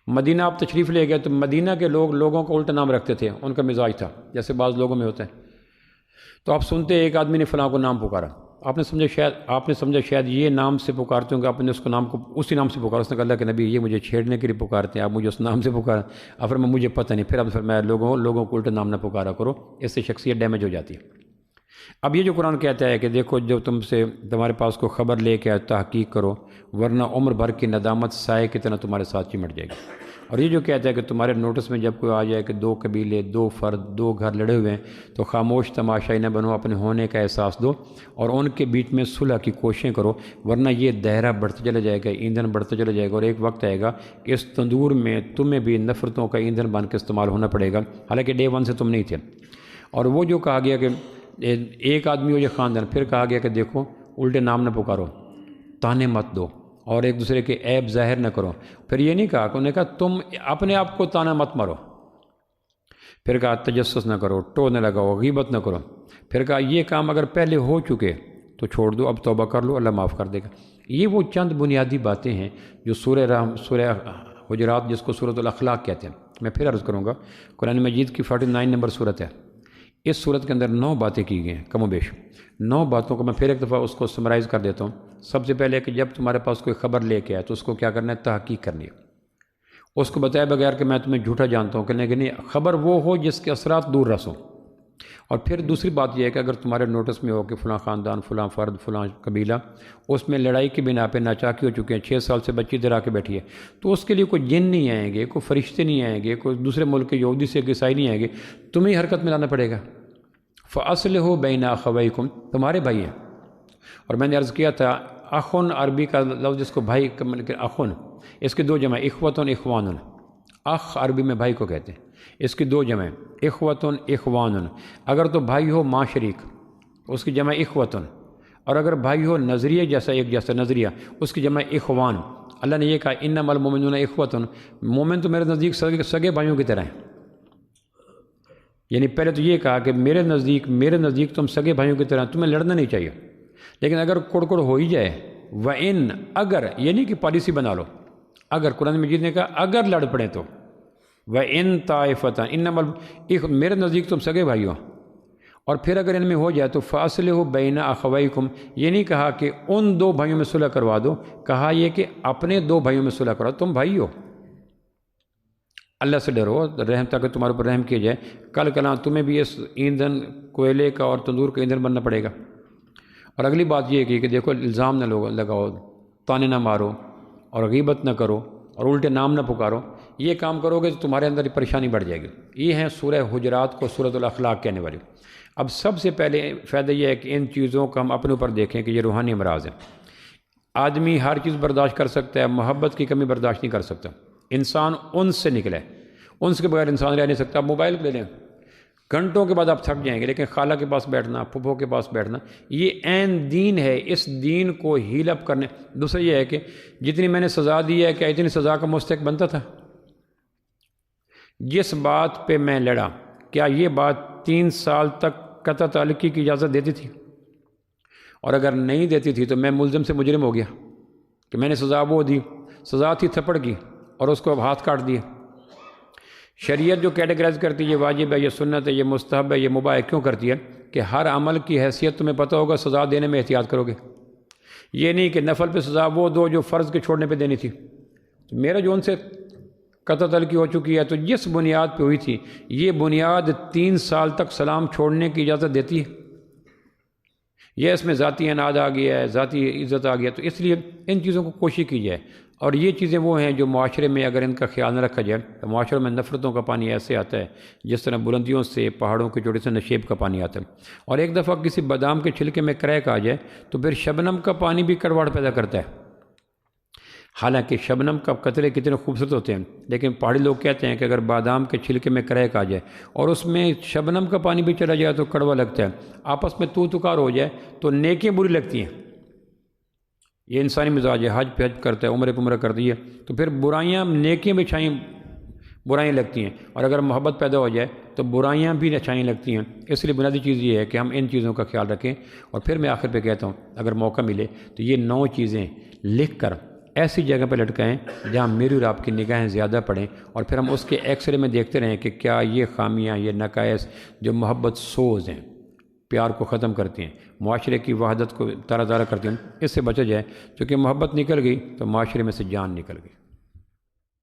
مدینہ آپ تشریف لے گئے تو مدینہ کے لوگوں کو الٹا نام رکھتے تھے، ان کا مزاج تھا جیسے بعض لوگوں میں ہوتا ہے۔ تو آپ سنتے ایک آدمی نے فلاں کو نام پکارا، آپ نے سمجھا شاید یہ نام سے پکارتے ہوں کہ آپ نے اس کو نام کو اسی نام سے پکارا۔ اس نے کہا اللہ کے نبی یہ مجھے چھیڑنے کے لیے پکارتے ہیں، آپ مجھے اس نام سے پکارا۔ اب فرمایا مجھے پتہ نہیں، پھر اب فرمایا لوگوں کو الٹا نام نہ پکارا کرو، اس سے شخصیت ڈیمیج ہو جاتی ہے۔ اب یہ جو قرآن کہتا ہے کہ دیکھو جو تمہارے پاس کو خبر لے کے آئے تحقیق کرو، ورنہ عمر بھر کی ندامت سائے کی طرح تمہارے ساتھ چمٹ جائے گی۔ اور یہ جو کہتا ہے کہ تمہارے نوٹس میں جب کوئی آ جائے کہ 2 قبیلے، 2 فرد، 2 گھر لڑے ہوئے ہیں تو خاموش تماشائی نہ بنو، اپنے ہونے کا احساس دو اور ان کے بیچ میں صلح کی کوششیں کرو، ورنہ یہ دائرہ بڑھتا چلا جائے گا، ایندھن بڑھتا چلا جائے گا، اور ایک وقت آئے گا کہ اس تندور میں تمہیں بھی نفرتوں کا ایندھن بن کے استعمال ہونا پڑے گا، حالانکہ ڈے 1 سے تم نہیں تھے۔ اور وہ جو کہا گیا کہ ایک آدمی ہو یا خاندان، پھر کہا گیا کہ دیکھو الٹے نام نہ پکارو، تانے مت دو، اور ایک دوسرے کے عیب ظاہر نہ کرو۔ پھر یہ نہیں کہا کہ انہوں نے کہا تم اپنے آپ کو تانا مت مارو، پھر کہا تجسس نہ کرو، ٹو نہ لگاؤ، غیبت نہ کرو، پھر کہا یہ کام اگر پہلے ہو چکے تو چھوڑ دو، اب توبہ کر لو، اللہ معاف کر دے گا۔ یہ وہ چند بنیادی باتیں ہیں جو سورہ حجرات، جس کو سورۃ الاخلاق کہتے ہیں، میں پھر عرض کروں گا، قرآن مجید کی 49 نمبر سورت ہے، اس صورت کے اندر 9 باتیں کی گئی ہیں کم و بیش. 9 باتوں کو میں پھر ایک دفعہ اس کو سمرائز کر دیتا ہوں. سب سے پہلے کہ جب تمہارے پاس کوئی خبر لے کے آئے تو اس کو کیا کرنا ہے؟ تحقیق کرنی ہے. اس کو بتائے بغیر کہ میں تمہیں جھوٹا جانتا ہوں کہنے کہ نہیں، خبر وہ ہو جس کے اثرات دور رس ہوں. اور پھر دوسری بات یہ ہے کہ اگر تمہارے نوٹس میں ہو کہ فلاں خاندان، فلاں فرد، فلاں قبیلہ، اس میں لڑائی کی بنا پہ ناچاکی ہو چکے ہیں، 6 سال سے بچی ادھر آ کے بیٹھی ہے، تو اس کے لیے کوئی جن نہیں آئیں گے، کوئی فرشتے نہیں آئیں گے، کوئی دوسرے ملک کے یہودی سے عیسائی نہیں آئیں گے، تمہیں حرکت میں لانا پڑے گا. فَأَصْلِحُوا بَيْنَ أَخَوَيْكُمْ، تمہارے بھائی ہیں. اور میں نے عرض کیا تھا اخن عربی کا لفظ جس کو بھائی اخن، اس کے 2 جمع اخوتن اخوانن. اخ عربی میں بھائی کو کہتے ہیں، اس کی 2 جمع اخوتن اخوانن. اگر تو بھائی ہو ماں شریک اس کی جمع اخوتن، اور اگر بھائی ہو نظریہ جیسا ایک جیسا نظریہ اس کی جمع اخوان. اللہ نے یہ کہا انما المؤمنون اخوتن، مومن تو میرے نزدیک سگے بھائیوں کی طرح ہیں. یعنی پہلے تو یہ کہا کہ میرے نزدیک تم سگے بھائیوں کی طرح، تمہیں لڑنا نہیں چاہیے. لیکن اگر کڑ ہو ہی جائے، وَإِن، اگر، یہ نہیں کہ پالیسی بنا لو، اگر قرآن مجید نے کہا اگر لڑ پڑے تو وَإِن طَائِفَتَانِ انما، میرے نزدیک تم سگے بھائی ہو. اور پھر اگر ان میں ہو جائے تو فَأَصْلِحُوا بَيْنَ أَخَوَيْكُمْ، یہ نہیں کہا کہ ان 2 بھائیوں میں صلح کروا دو، کہا یہ کہ اپنے 2 بھائیوں میں صلح کروا دو. تم بھائی ہو، اللہ سے ڈرو، رحم تاکہ تمہارے اوپر رحم کیا جائے. کل کلاں تمہیں بھی اس ایندھن کوئلے کا اور تندور کا ایندھن بننا پڑے گا. اور اگلی بات یہ کہ دیکھو الزام نہ لگاؤ، تانے نہ مارو، اور غیبت نہ کرو، اور الٹے نام نہ پکارو. یہ کام کرو گے تو تمہارے اندر پریشانی بڑھ جائے گی. یہ ہیں سورہ حجرات کو سورۃ الاخلاق کہنے والی. اب سب سے پہلے فائدہ یہ ہے کہ ان چیزوں کا ہم اپنے اوپر دیکھیں کہ یہ روحانی امراض ہیں. آدمی ہر چیز برداشت کر سکتا ہے، محبت کی کمی برداشت نہیں کر سکتا. انسان انس سے نکلے، انس کے بغیر انسان رہ نہیں سکتا. موبائل لے لیں، گھنٹوں کے بعد آپ تھک جائیں گے، لیکن خالہ کے پاس بیٹھنا، پھپھو کے پاس بیٹھنا، یہ عین دین ہے. اس دین کو ہیل اپ کرنے. دوسرا یہ ہے کہ جتنی میں نے سزا دی ہے، کیا اتنی سزا کا مستحق بنتا تھا؟ جس بات پہ میں لڑا، کیا یہ بات 3 سال تک قطع تعلقی کی اجازت دیتی تھی؟ اور اگر نہیں دیتی تھی تو میں ملزم سے مجرم ہو گیا کہ میں نے سزا وہ دی، سزا تھی تھپڑ کی، اور اس کو اب ہاتھ کاٹ دیے. شریعت جو کیٹیگرائز کرتی ہے یہ واجب ہے، یہ سنت ہے، یہ مستحب ہے، یہ مباح ہے، کیوں کرتی ہے؟ کہ ہر عمل کی حیثیت تمہیں پتہ ہوگا، سزا دینے میں احتیاط کرو گے. یہ نہیں کہ نفل پہ سزا وہ دو جو فرض کے چھوڑنے پہ دینی تھی. میرا جو ان سے قطع تعلقی ہو چکی ہے تو جس بنیاد پہ ہوئی تھی، یہ بنیاد 3 سال تک سلام چھوڑنے کی اجازت دیتی ہے؟ یہ اس میں ذاتی اناد آ گیا ہے، ذاتی عزت آ گیا. تو اس لیے ان چیزوں کو کوشش کی جائے. اور یہ چیزیں وہ ہیں جو معاشرے میں اگر ان کا خیال نہ رکھا جائے تو معاشرے میں نفرتوں کا پانی ایسے آتا ہے جس طرح بلندیوں سے، پہاڑوں کے چوٹے سے نشیب کا پانی آتا ہے. اور ایک دفعہ کسی بادام کے چھلکے میں کریک آ جائے تو پھر شبنم کا پانی بھی کڑواڑ پیدا کرتا ہے. حالانکہ شبنم کا قطرے کتنے خوبصورت ہوتے ہیں، لیکن پہاڑی لوگ کہتے ہیں کہ اگر بادام کے چھلکے میں کریک آ جائے اور اس میں شبنم کا پانی بھی چلا جائے تو کڑوا لگتا ہے. آپس میں تو تکار ہو جائے تو نیکیاں بری لگتی ہیں. یہ انسانی مزاج ہے. حج پہ حج کرتا ہے، عمرے پہ عمرہ کرتی ہے تو پھر برائیاں، نیکیاں بھی اچھائیں برائیاں لگتی ہیں. اور اگر محبت پیدا ہو جائے تو برائیاں بھی اچھائیں لگتی ہیں. اس لیے بنیادی چیز یہ ہے کہ ہم ان چیزوں کا خیال رکھیں. اور پھر میں آخر پہ کہتا ہوں اگر موقع ملے تو یہ 9 چیزیں لکھ کر ایسی جگہ پہ لٹکائیں جہاں میری اور آپ کی نگاہیں زیادہ پڑیں، اور پھر ہم اس کے ایکس رے میں دیکھتے رہیں کہ کیا یہ خامیاں، یہ نقائص جو محبت سوز ہیں، پیار کو ختم کرتی ہیں، معاشرے کی وحدت کو تارہ تارہ کرتی ہیں، اس سے بچا جائے. چونکہ محبت نکل گئی تو معاشرے میں سے جان نکل گئی.